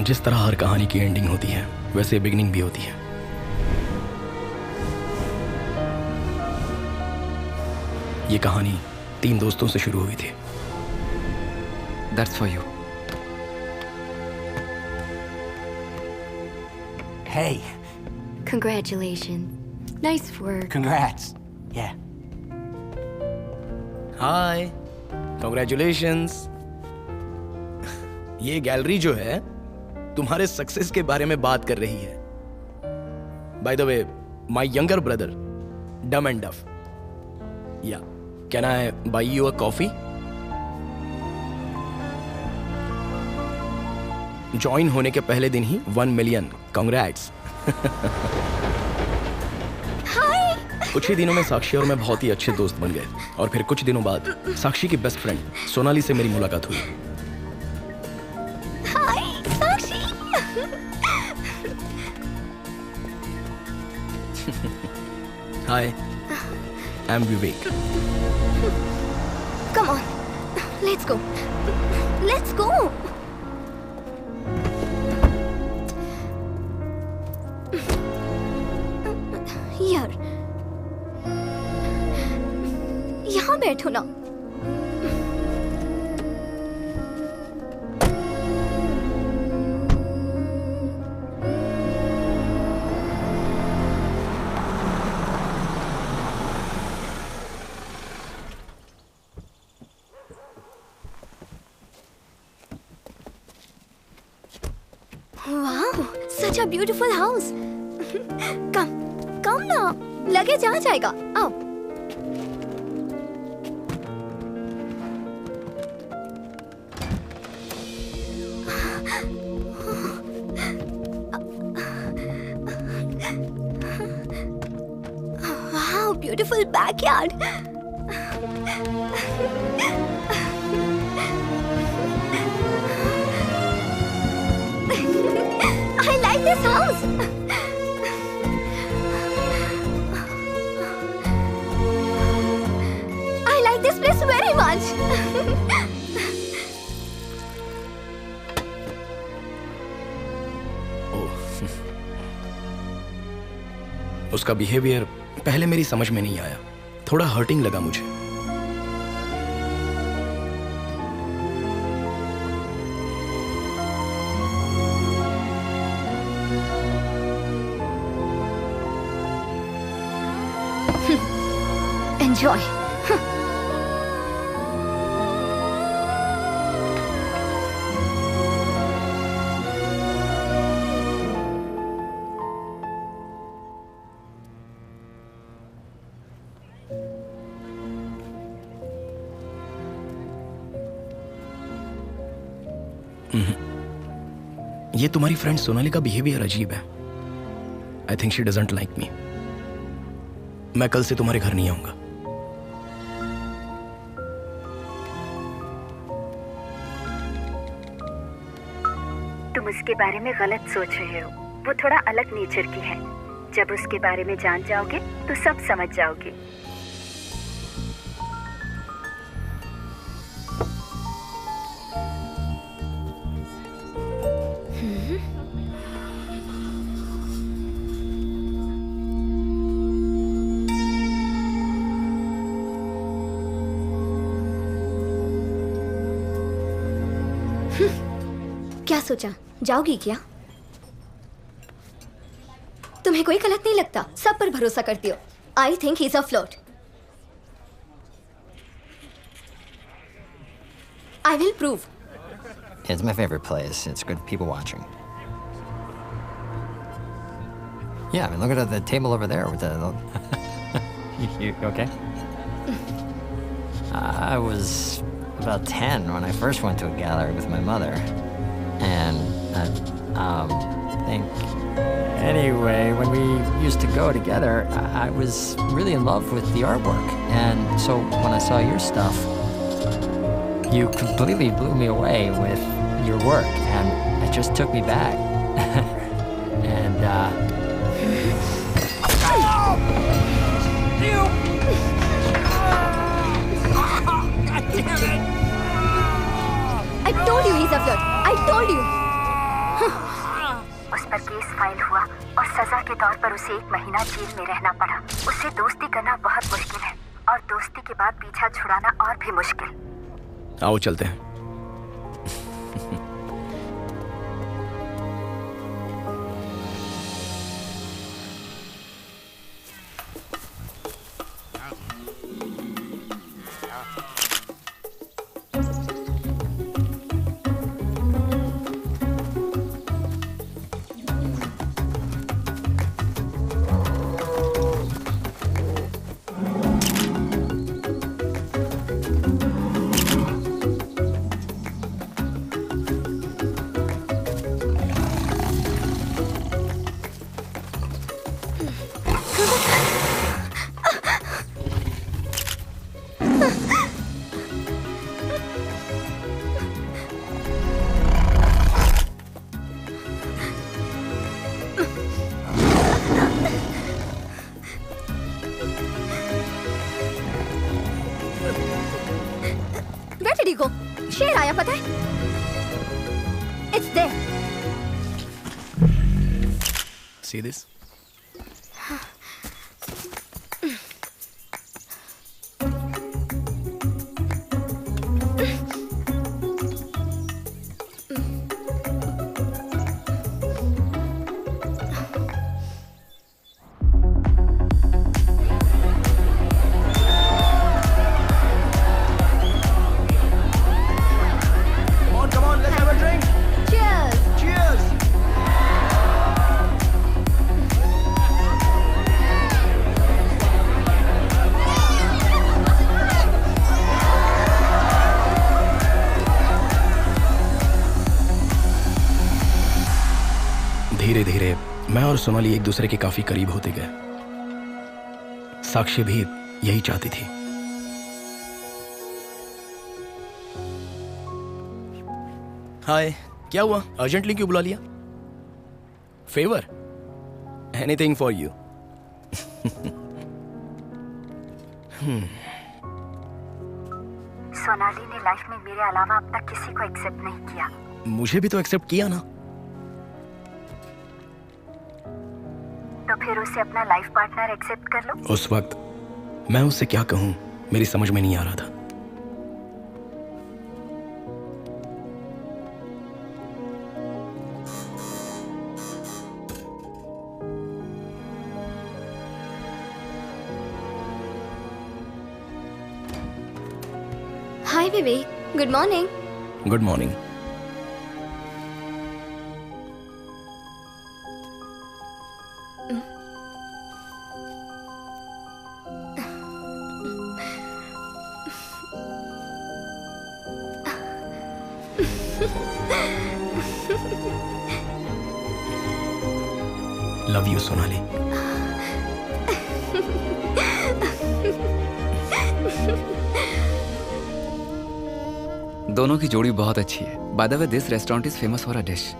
S12: जिस तरह हर कहानी की एंडिंग होती है वैसे बिगिनिंग भी होती है। ये कहानी 3 दोस्तों से शुरू हुई थी।
S3: That's for you.
S19: Hey,
S9: Congratulations. Nice work.
S19: congrats. Yeah.
S12: Hi, congratulations. ये गैलरी जो है तुम्हारे सक्सेस के बारे में बात कर रही है। By the way, my younger brother, dumb and duff. Yeah, can I buy you a coffee? Join होने के पहले दिन ही 1 मिलियन, कांग्रेट्स। कुछ ही दिनों में साक्षी और मैं बहुत ही अच्छे दोस्त बन गए और फिर कुछ दिनों बाद साक्षी की बेस्ट फ्रेंड सोनाली से मेरी मुलाकात हुई।
S15: Hi Sakshi.
S12: Hi, I am Vivek.
S14: Come on, let's go. Let's go. यार, यहाँ बैठो ना। Wow, such a beautiful house. Come ना, लगेज आ जाएगा। आओ। Wow, beautiful backyard. I like this house. I like this place very much.
S12: उसका बिहेवियर पहले मेरी समझ में नहीं आया, थोड़ा हर्टिंग लगा मुझे।
S14: Enjoy.
S12: ये तुम्हारी फ्रेंड सोनाली का बिहेवियर अजीब है। I think she doesn't like me. मैं कल से तुम्हारे घर नहीं आऊंगा।
S4: तुम उसके बारे में गलत सोच रहे हो। वो थोड़ा अलग नेचर की है। जब उसके बारे में जान जाओगे तो सब समझ जाओगे।
S14: क्या सोचा, जाओगी क्या? तुम्हें कोई गलत नहीं लगता, सब पर भरोसा करती हो। I think he is a float. I will prove.
S18: It's my favorite place. It's good people watching. Yeah, I mean, look at the table over there with the... you okay? I was about 10 when I first went to a gallery with my mother. And I think... Anyway, when we used to go together, I was really in love with the artwork. And so when I saw your stuff, you completely blew me away with your work, and it just took me back. And
S15: God damn it!
S14: I told you he's a flirt. I told you.
S4: के तौर पर उसे 1 महीना jail में रहना पड़ा। उससे दोस्ती करना बहुत मुश्किल है और दोस्ती के बाद पीछा छुड़ाना और भी मुश्किल।
S12: आओ चलते हैं।
S7: शेर आया पता है? It's there.
S12: See this? धीरे धीरे मैं और सोनाली एक दूसरे के काफी करीब होते गए। साक्षी भी यही चाहती थी। हाय, क्या हुआ? अर्जेंटली क्यों बुला लिया? Favour? Anything for you.
S4: Sonali ने लाइफ में मेरे अलावा अब तक किसी को एक्सेप्ट नहीं किया।
S12: मुझे भी तो एक्सेप्ट किया ना।
S4: तो फिर उसे अपना लाइफ पार्टनर एक्सेप्ट कर लो।
S12: उस वक्त मैं उससे क्या कहूं, मेरी समझ में नहीं आ रहा था।
S7: Hi Vivek, good morning.
S12: Good morning. Love you Sonali.
S3: दोनों की जोड़ी बहुत अच्छी है। By the way, this restaurant is famous for a dish.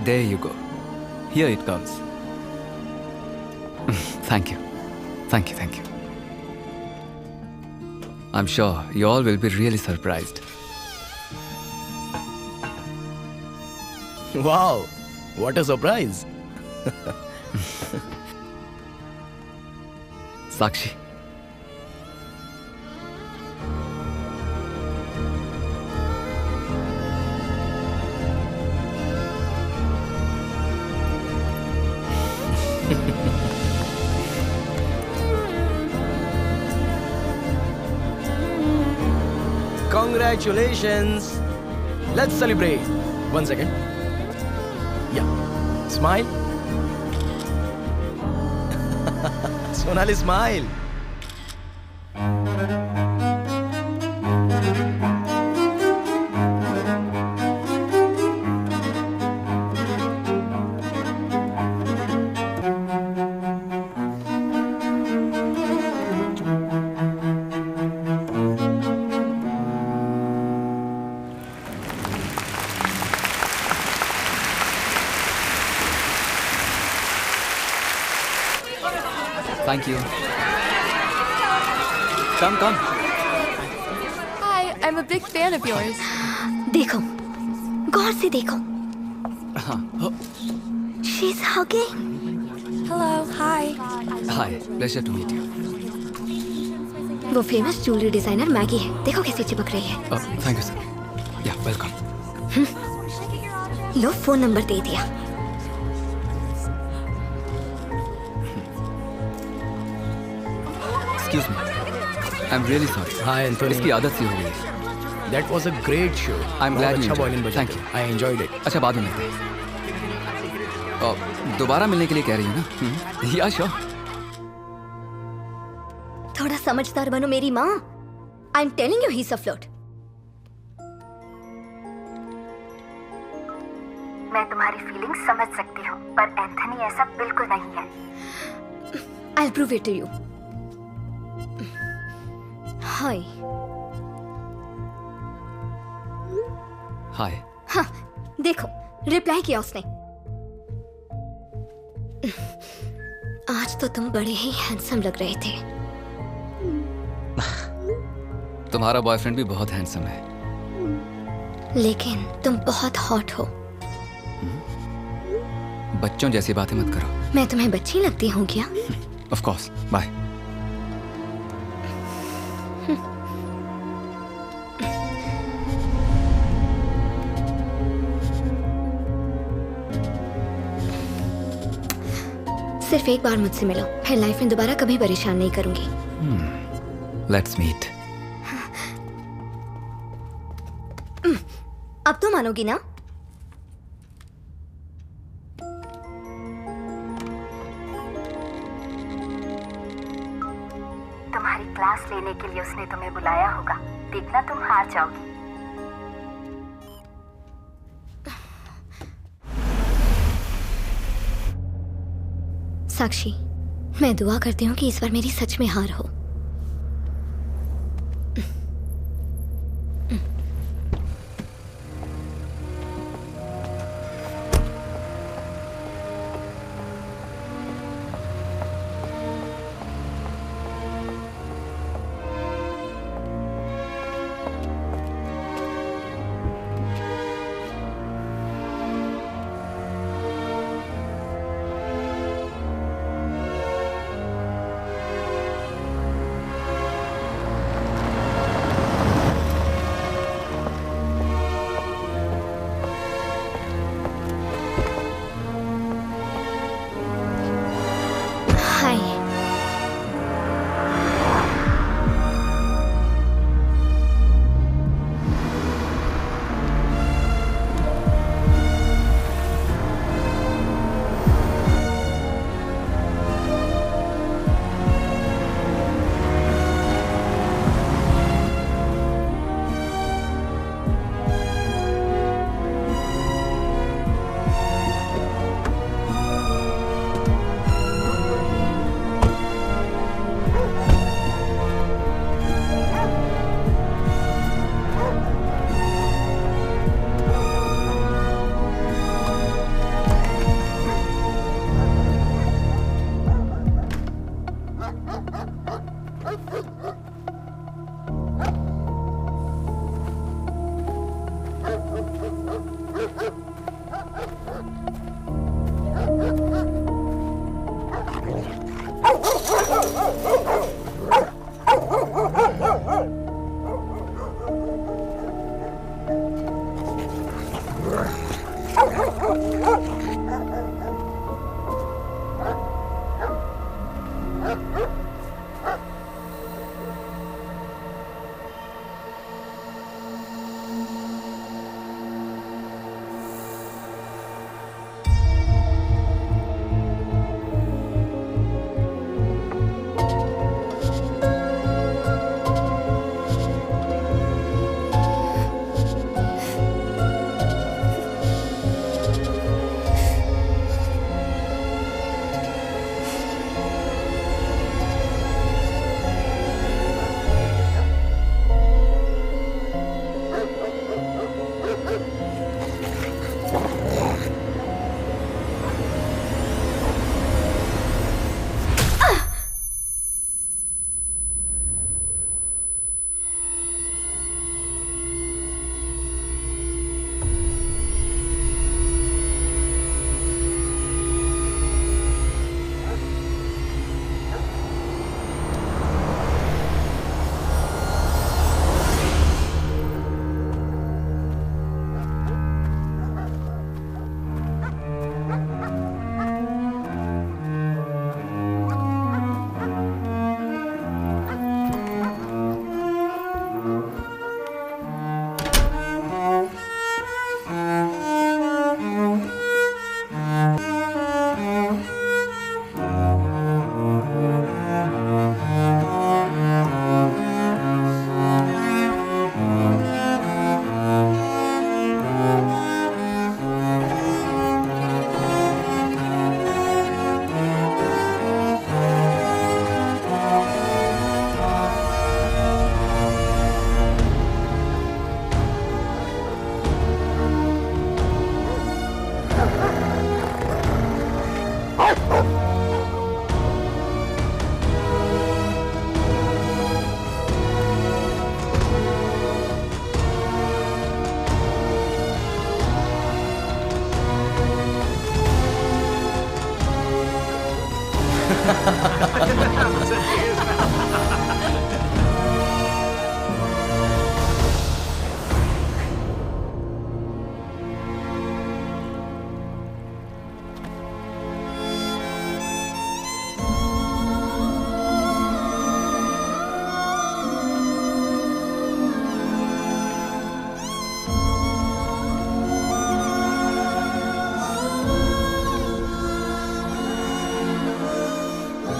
S3: There you go. Here it comes. Thank you. Thank you, thank you. I'm sure you all will be really surprised.
S12: Wow, what a surprise.
S3: Sakshi.
S12: Congratulations. Let's celebrate. 1 second. Yeah. Smile. Sonali, smile.
S3: Thank you. Come.
S7: Hi, I'm a big fan of yours.
S14: देखो, गौर से देखो. She's hugging.
S7: Hello, hi.
S3: Hi, pleasure to meet you.
S14: वो famous jewellery designer Maggi है. देखो कैसे चिपक रही है.
S3: Thank you, sir. Yeah, welcome.
S14: लो, फोन नंबर दे दिया.
S3: Excuse me. I'm really sorry.
S12: Hi, Anthony.
S3: इसकी आदत सी हो गई.
S12: That was a great show.
S3: I'm glad you enjoyed it. Thank you.
S12: I enjoyed it.
S3: अच्छा, बाद में मिलते हैं. दोबारा मिलने के लिए कह रही हो ना? Yeah, sure.
S14: थोड़ा समझदार बनो मेरी माँ. I'm telling you he's a flirt.
S4: मैं तुम्हारी फीलिंग्स समझ सकती हूँ, पर एंथनी ऐसा बिल्कुल नहीं है.
S14: I'll prove it to you. Hi.
S3: Hi.
S14: हाँ, देखो, रिप्लाई किया उसने. आज तो तुम बड़े ही हैंडसम लग रहे थे.
S3: तुम्हारा बॉयफ्रेंड भी बहुत हैंडसम है.
S14: लेकिन तुम बहुत हॉट हो.
S3: बच्चों जैसी बातें मत करो.
S14: मैं तुम्हें बच्ची लगती हूँ क्या?
S3: Of course. Bye.
S14: सिर्फ एक बार मुझसे मिलो, फिर लाइफ में दोबारा कभी परेशान नहीं करूंगी.
S3: Let's meet.
S14: अब तो मानोगी ना?
S4: तुम्हारी क्लास लेने के लिए उसने तुम्हें बुलाया होगा. देखना तुम हार जाओगी.
S14: साक्षी, मैं दुआ करती हूँ कि इस बार मेरी सच में हार हो.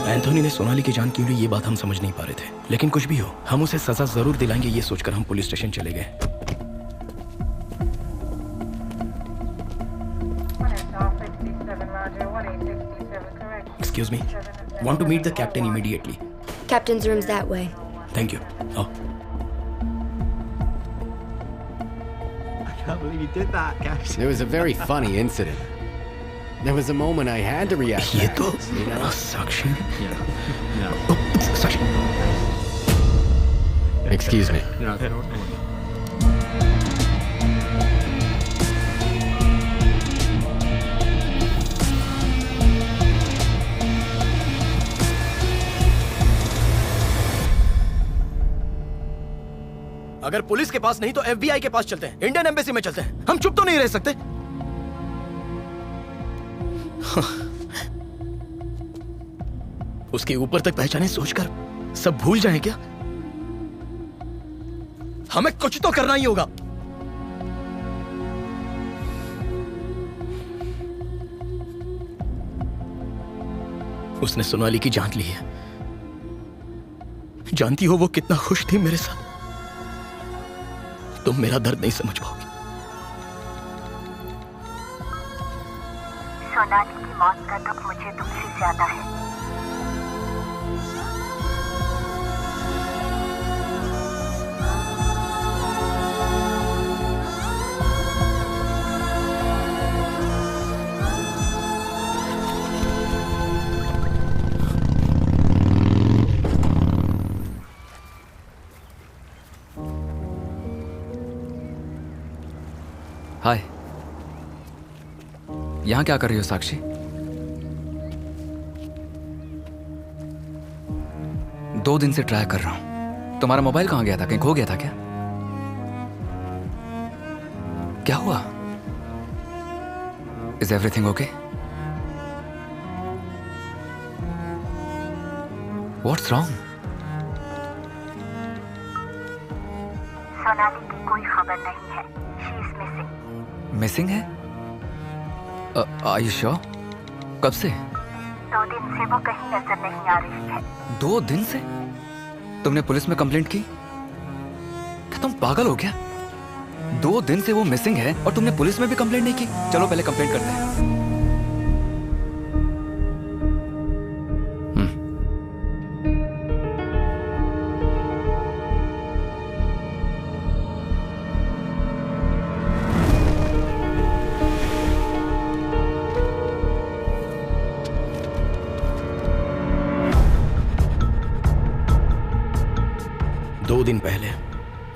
S12: एंथोनी ने सोनाली की जान क्यों ली ये बात हम समझ नहीं पा रहे थे, लेकिन कुछ भी हो हम उसे सजा जरूर दिलाएंगे ये सोचकर हम पुलिस स्टेशन चले गए। Excuse me. Want to meet the captain immediately.
S9: Captain's room's that way.
S12: Thank you. Oh.
S10: I can't believe you did that, Captain.
S5: It was a very funny incident. There was a moment I had to react.
S12: ये तो साक्षी. साक्षी.
S5: Excuse me.
S12: अगर police के पास नहीं तो FBI के पास चलते हैं, Indian embassy में चलते हैं। हम चुप तो नहीं रह सकते। उसके ऊपर तक पहचाने सोचकर सब भूल जाएं क्या? हमें कुछ तो करना ही होगा। उसने सोनाली की जान ली है। जानती हो वो कितना खुश थी मेरे साथ। तुम मेरा दर्द नहीं समझ पाओगे।
S4: सोनाली की मौत का दुख मुझे तुमसे ज्यादा है।
S3: हाय, यहां क्या कर रही हो साक्षी? दो दिन से ट्राई कर रहा हूं। तुम्हारा मोबाइल कहां गया था? कहीं खो गया था क्या? क्या हुआ? Is everything okay? What's wrong?
S4: Sonali की कोई खबर नहीं है। She is missing.
S3: मिसिंग है? Are you sure? कब से?
S4: 2 दिन से वो कहीं नजर नहीं आ रही है।
S3: 2 दिन से? तुमने पुलिस में कंप्लेंट की? क्या तुम पागल हो क्या? 2 दिन से वो मिसिंग है और तुमने पुलिस में भी कंप्लेंट नहीं की? चलो पहले कंप्लेंट करते हैं।
S12: दिन पहले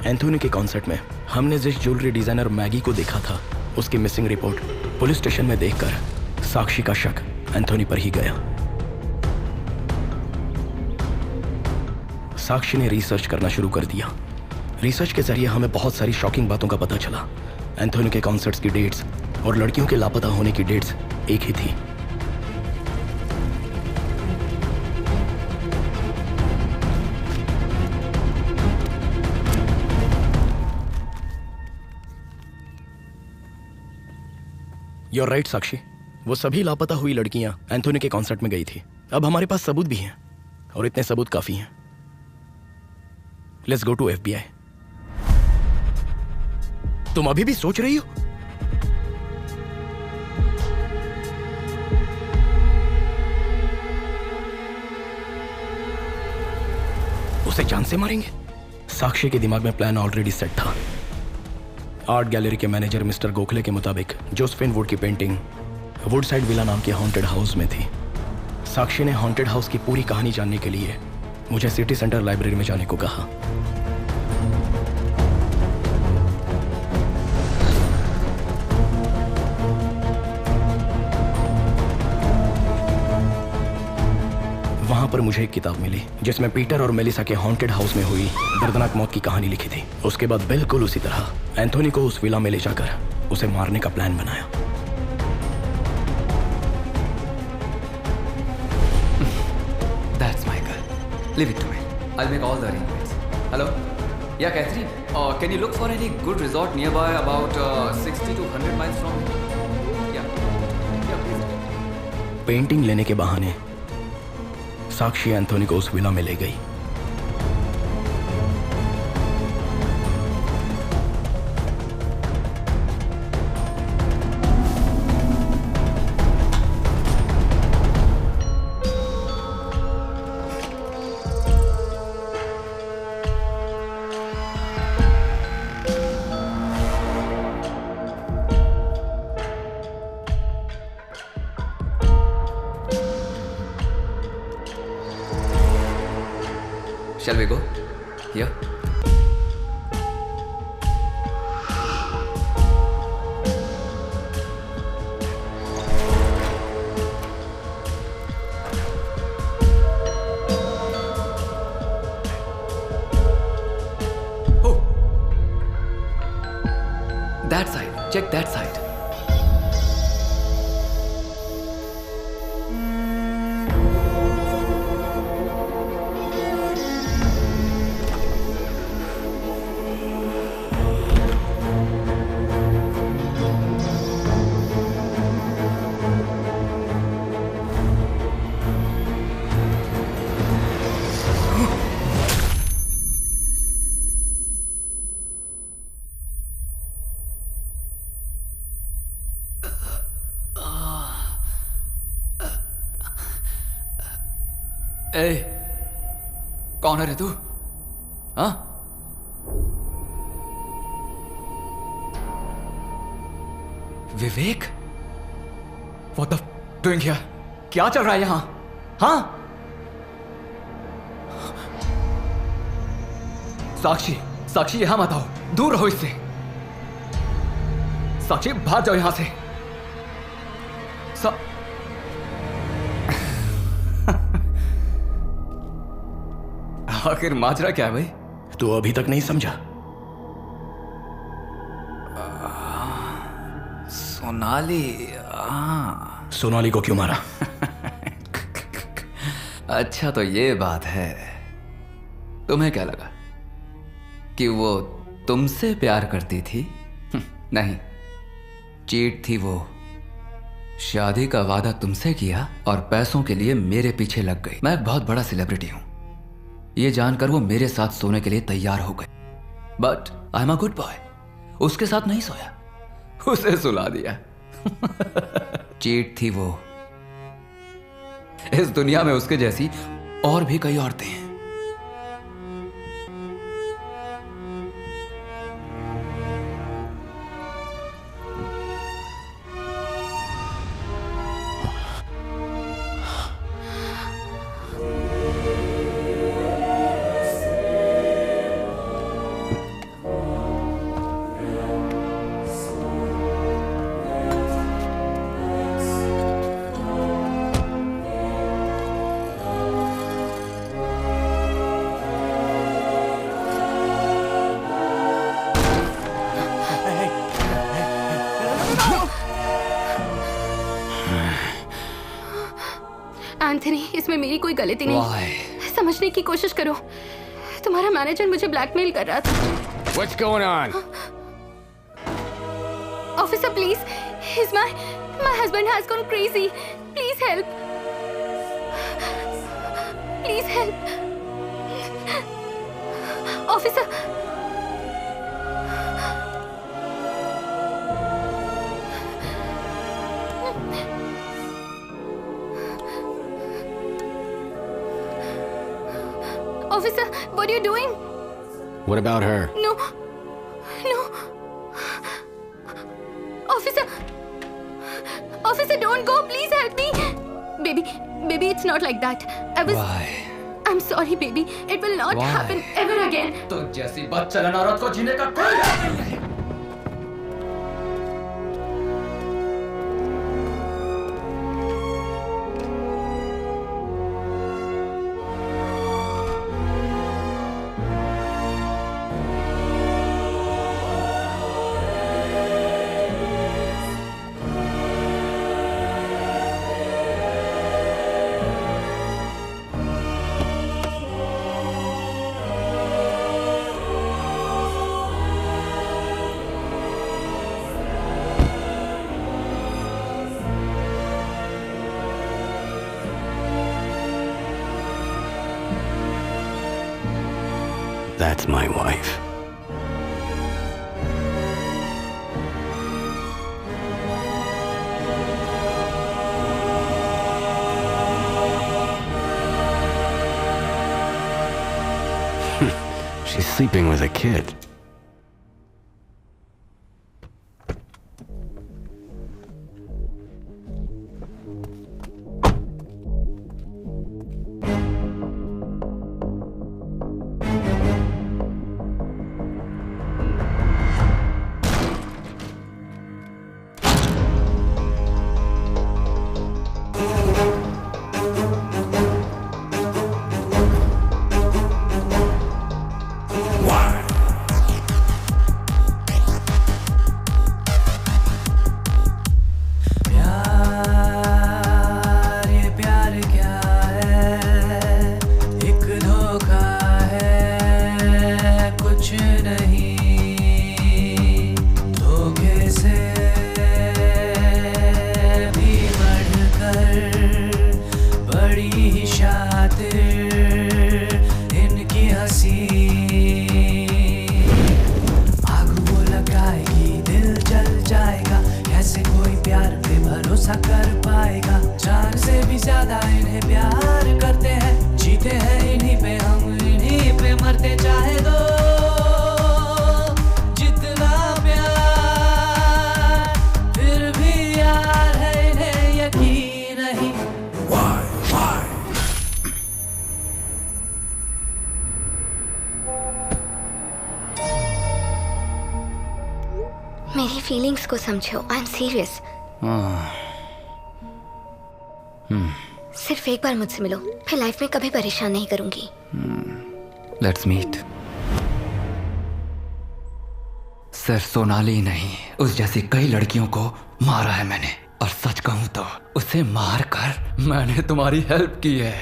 S12: एंथोनी के कॉन्सर्ट में हमने जिस ज्वेलरी डिजाइनर मैगी को देखा था उसकी मिसिंग रिपोर्ट पुलिस स्टेशन में देखकर साक्षी का शक एंथोनी पर ही गया। साक्षी ने रिसर्च करना शुरू कर दिया। रिसर्च के जरिए हमें बहुत सारी शॉकिंग बातों का पता चला। एंथोनी के कॉन्सर्ट्स की डेट्स और लड़कियों के लापता होने की डेट्स एक ही थी। You're right, साक्षी। वो सभी लापता हुई लड़कियां एंथोनी के कॉन्सर्ट में गई थी। अब हमारे पास सबूत भी हैं और इतने सबूत काफी हैं। Let's go to FBI। तुम अभी भी सोच रही हो? उसे जान से मारेंगे? साक्षी के दिमाग में प्लान ऑलरेडी सेट था। आर्ट गैलरी के मैनेजर मिस्टर गोखले के मुताबिक जोसेफिन वुड की पेंटिंग वुडसाइड विला नाम के हॉन्टेड हाउस में थी। साक्षी ने हॉन्टेड हाउस की पूरी कहानी जानने के लिए मुझे सिटी सेंटर लाइब्रेरी में जाने को कहा। पर मुझे एक किताब मिली जिसमें पीटर और मेलिसा के हॉन्टेड हाउस में हुई दर्दनाक मौत की कहानी लिखी थी। उसके बाद बिल्कुल उसी तरह एंथोनी को उस विला में ले जाकर उसे मारने का प्लान बनाया।
S3: That's my girl. Leave it to me. I'll make all the arrangements. Hello? Yeah, Catherine. Can you look for any good resort nearby, about 60 to 100 miles from here? Yeah. Yeah, please.
S12: Painting लेने के बहाने साक्षी Anthony को उस villa में ले गई।
S3: Shall we go? Yeah. Oh. That side. Check that side. ए, कौन है रे तू? हाँ? विवेक? What the doing here? क्या चल रहा है यहाँ? हाँ? साक्षी, साक्षी यहाँ मत आओ, दूर रहो इससे। साक्षी भाग जाओ यहाँ से। आखिर माजरा क्या है भाई?
S12: तू अभी तक नहीं समझा?
S3: सोनाली।
S12: सोनाली को क्यों मारा?
S3: अच्छा तो ये बात है। तुम्हें क्या लगा कि वो तुमसे प्यार करती थी? नहीं, चीट थी वो। शादी का वादा तुमसे किया और पैसों के लिए मेरे पीछे लग गई। मैं एक बहुत बड़ा सेलिब्रिटी हूं, ये जानकर वो मेरे साथ सोने के लिए तैयार हो गई। But I am a good boy. उसके साथ नहीं सोया, उसे सुला दिया। चीट थी वो। इस दुनिया में उसके जैसी और भी कई औरतें हैं।
S2: एंथनी, इसमें मेरी कोई गलती नहीं। समझने की कोशिश करो। तुम्हारा मैनेजर मुझे ब्लैकमेल कर रहा था।
S20: What's going on?
S2: Officer, please. My husband has gone crazy. Please help. Please help. Officer. Officer, what are you doing?
S20: What about her?
S2: No. Officer, don't go. Please help me. Baby, it's not like that.
S3: Why?
S2: I'm sorry, baby. It will not happen ever again.
S3: तो जैसी बदचलन औरत को जीने का कोई हक नहीं है।
S20: That's my wife. She's sleeping with a kid.
S14: मेरी फीलिंग्स को समझो, आई एम सीरियस। सिर्फ एक बार मुझसे मिलो, फिर लाइफ में कभी परेशान नहीं करूंगी।
S3: Let's meet. सिर्फ सोनाली ही नहीं, उस जैसी कई लड़कियों को मारा है मैंने, और सच कहूं तो उसे मार कर मैंने तुम्हारी हेल्प की है।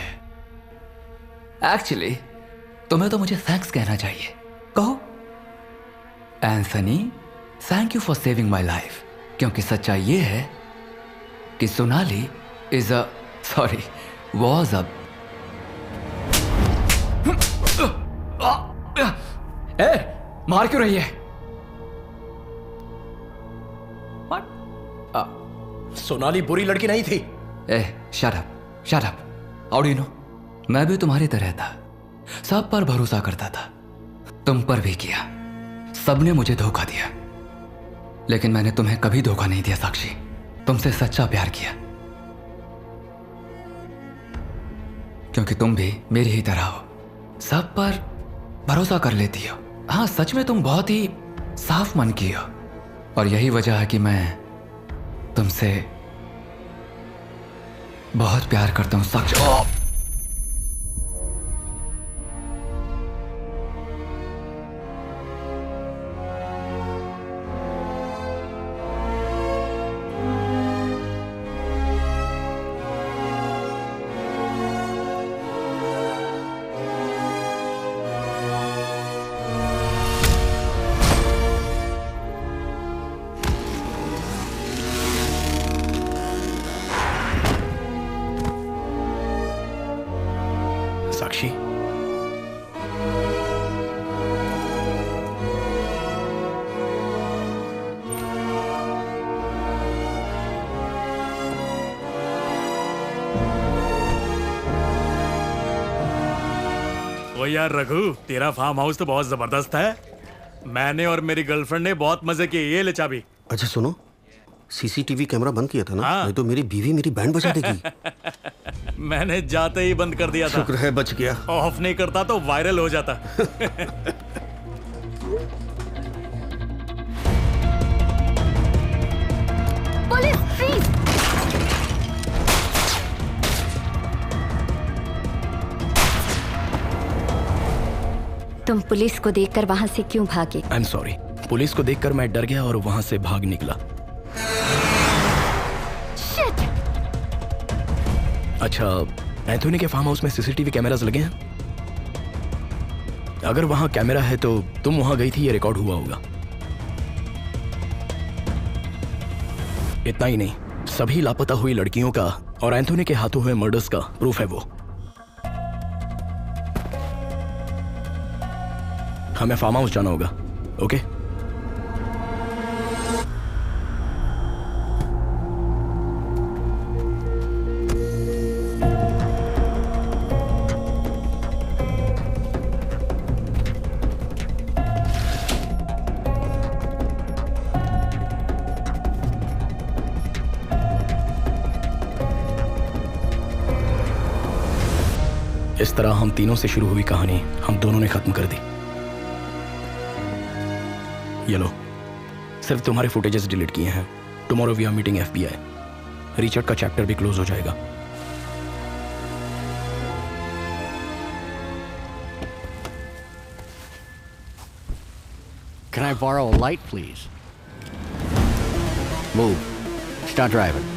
S3: एक्चुअली तुम्हें तो मुझे थैंक्स कहना चाहिए। कहो। Anthony, thank you for saving my life, क्योंकि सच्चाई ये है कि Sonali is a was a मार क्यों रही है?
S12: सोनाली बुरी लड़की नहीं थी।
S3: Shut up. How do you know? मैं भी तुम्हारी तरह था, सब पर भरोसा करता था, तुम पर भी किया। सबने मुझे धोखा दिया, लेकिन मैंने तुम्हें कभी धोखा नहीं दिया साक्षी। तुमसे सच्चा प्यार किया, क्योंकि तुम भी मेरी ही तरह हो, सब पर भरोसा कर लेती हो। हाँ, सच में तुम बहुत ही साफ मन की हो, और यही वजह है कि मैं तुमसे बहुत प्यार करता हूं साक्षी।
S12: साक्षी,
S21: ओ यार रघु, तेरा फार्म हाउस तो बहुत जबरदस्त है। मैंने और मेरी गर्लफ्रेंड ने बहुत मजे किए। ये ले चाबी।
S22: अच्छा सुनो, सीसीटीवी कैमरा बंद किया था ना? नहीं तो मेरी बीवी मेरी बैंड बजा देगी।
S21: मैंने जाते ही बंद कर दिया था।
S22: शुक्र है बच गया।
S21: ऑफ नहीं करता तो वायरल हो जाता।
S17: Police, freeze! तुम पुलिस को देखकर वहां से क्यों भागे?
S12: I am sorry. पुलिस को देखकर मैं डर गया और वहां से भाग निकला। अच्छा, एंथोनी के फार्म हाउस में सीसीटीवी कैमरास लगे हैं? अगर वहां कैमरा है तो तुम वहां गई थी, ये रिकॉर्ड हुआ होगा। इतना ही नहीं, सभी लापता हुई लड़कियों का और एंथोनी के हाथों हुए मर्डर्स का प्रूफ है वो। हमें फार्म हाउस जाना होगा, ओके? इस तरह हम तीनों से शुरू हुई कहानी हम दोनों ने खत्म कर दी। ये लो, सिर्फ तुम्हारे फुटेजेस डिलीट किए हैं। Tomorrow we are meeting FBI। Richard का चैप्टर भी क्लोज हो जाएगा।
S5: Can I borrow a light, please? Move. Start driving.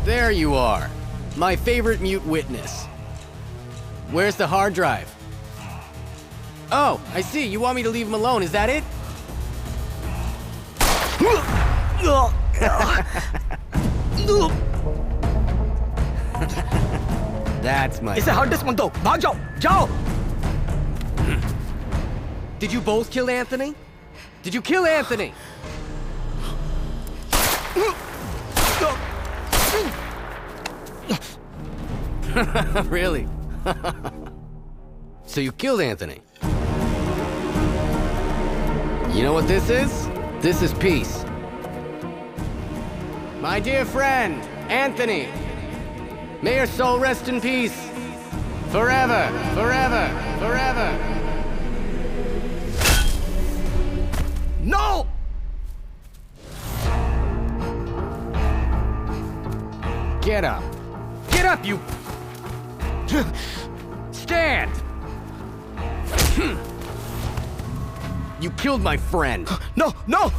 S5: There you are. My favorite mute witness. Where's the hard drive? Oh, I see. You want me to leave him alone, is that it? That's my...
S12: इसे hard disk मत दो, भाग जाओ, जाओ!
S5: Did you both kill Anthony? Did you kill Anthony? Really? So you killed Anthony? You know what this is? This is peace. My dear friend, Anthony, may your soul rest in peace. Forever, forever, forever.
S12: No!
S5: Get up. Get up, you... Stand! You killed my friend.
S12: No, no!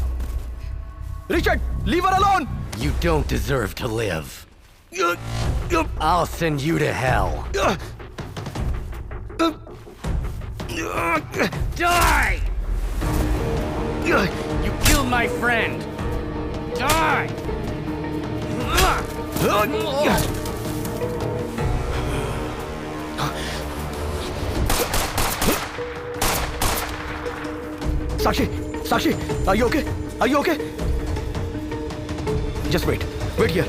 S12: Richard, leave her alone!
S5: You don't deserve to live. I'll send you to hell. Die! You killed my friend. Die!
S12: Sakshi, are you okay? Are you okay? Just wait here.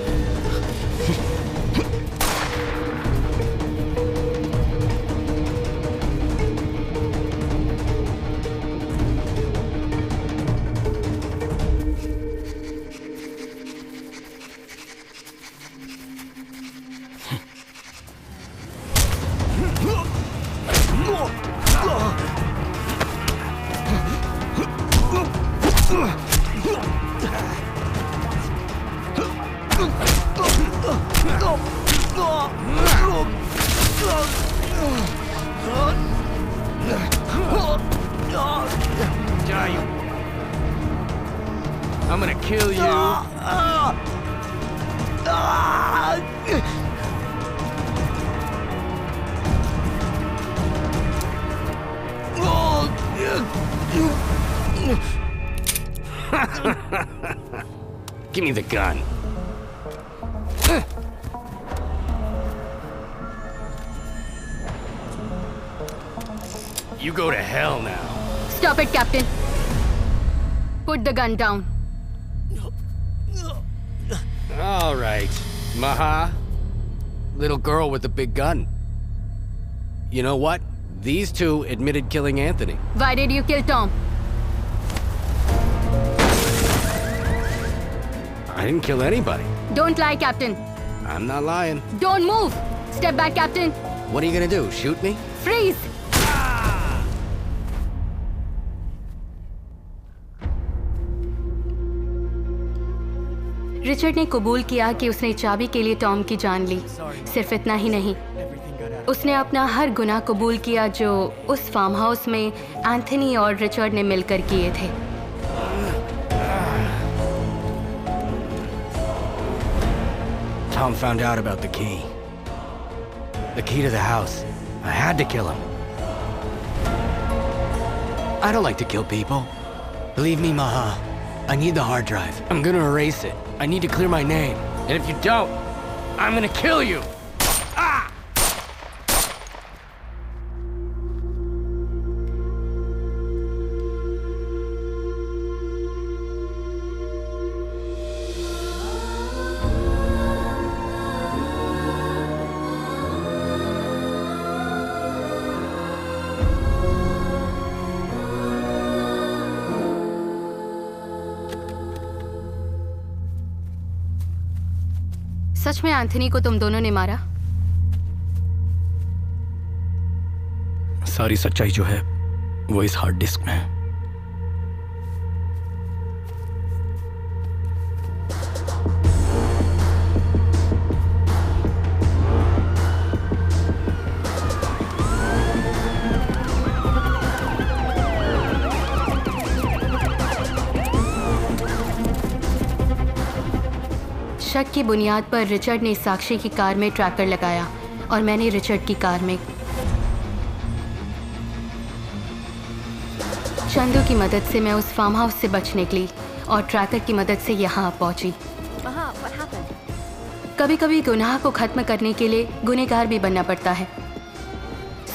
S5: I'm gonna kill you. Give me the gun. You go to hell now.
S2: Stop it, Captain. Put the gun down.
S5: All right, Maha. Little girl with the big gun. You know what? These two admitted killing Anthony.
S2: Why did you kill Tom?
S5: I didn't kill anybody.
S2: Don't lie, Captain.
S5: I'm not lying.
S2: Don't move. Step back, Captain.
S5: What are you gonna do? Shoot me?
S2: Freeze. Richard ने कबूल किया कि उसने चाबी के लिए Tom की जान ली। सिर्फ इतना ही नहीं, उसने अपना हर गुनाह कबूल किया जो उस फार्म हाउस में एंथनी और रिचर्ड ने मिलकर किए थे।
S5: Tom found out about the key. The key to the house. I had to kill him. I don't like to kill people. Believe me, Maha. I need the hard drive. I'm gonna erase it. I need to clear my name. And if you don't, I'm gonna kill you. Ah!
S2: सच में Anthony को तुम दोनों ने मारा?
S12: सारी सच्चाई जो है वो इस हार्ड डिस्क में है।
S2: शक की बुनियाद पर रिचर्ड ने साक्षी की कार में ट्रैकर लगाया और मैंने रिचर्ड की कार में चंदू की मदद से मैं उस फार्म हाउस से बच निकली और ट्रैकर की मदद से यहाँ पहुँची। कभी कभी गुनाह को खत्म करने के लिए गुनहगार भी बनना पड़ता है।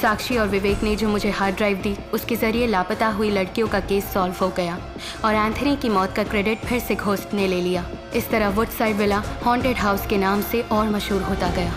S2: साक्षी और विवेक ने जो मुझे हार्ड ड्राइव दी, उसके ज़रिए लापता हुई लड़कियों का केस सॉल्व हो गया और एंथनी की मौत का क्रेडिट फिर से घोस्ट ने ले लिया। इस तरह वुडसाइड विला हॉन्टेड हाउस के नाम से और मशहूर होता गया।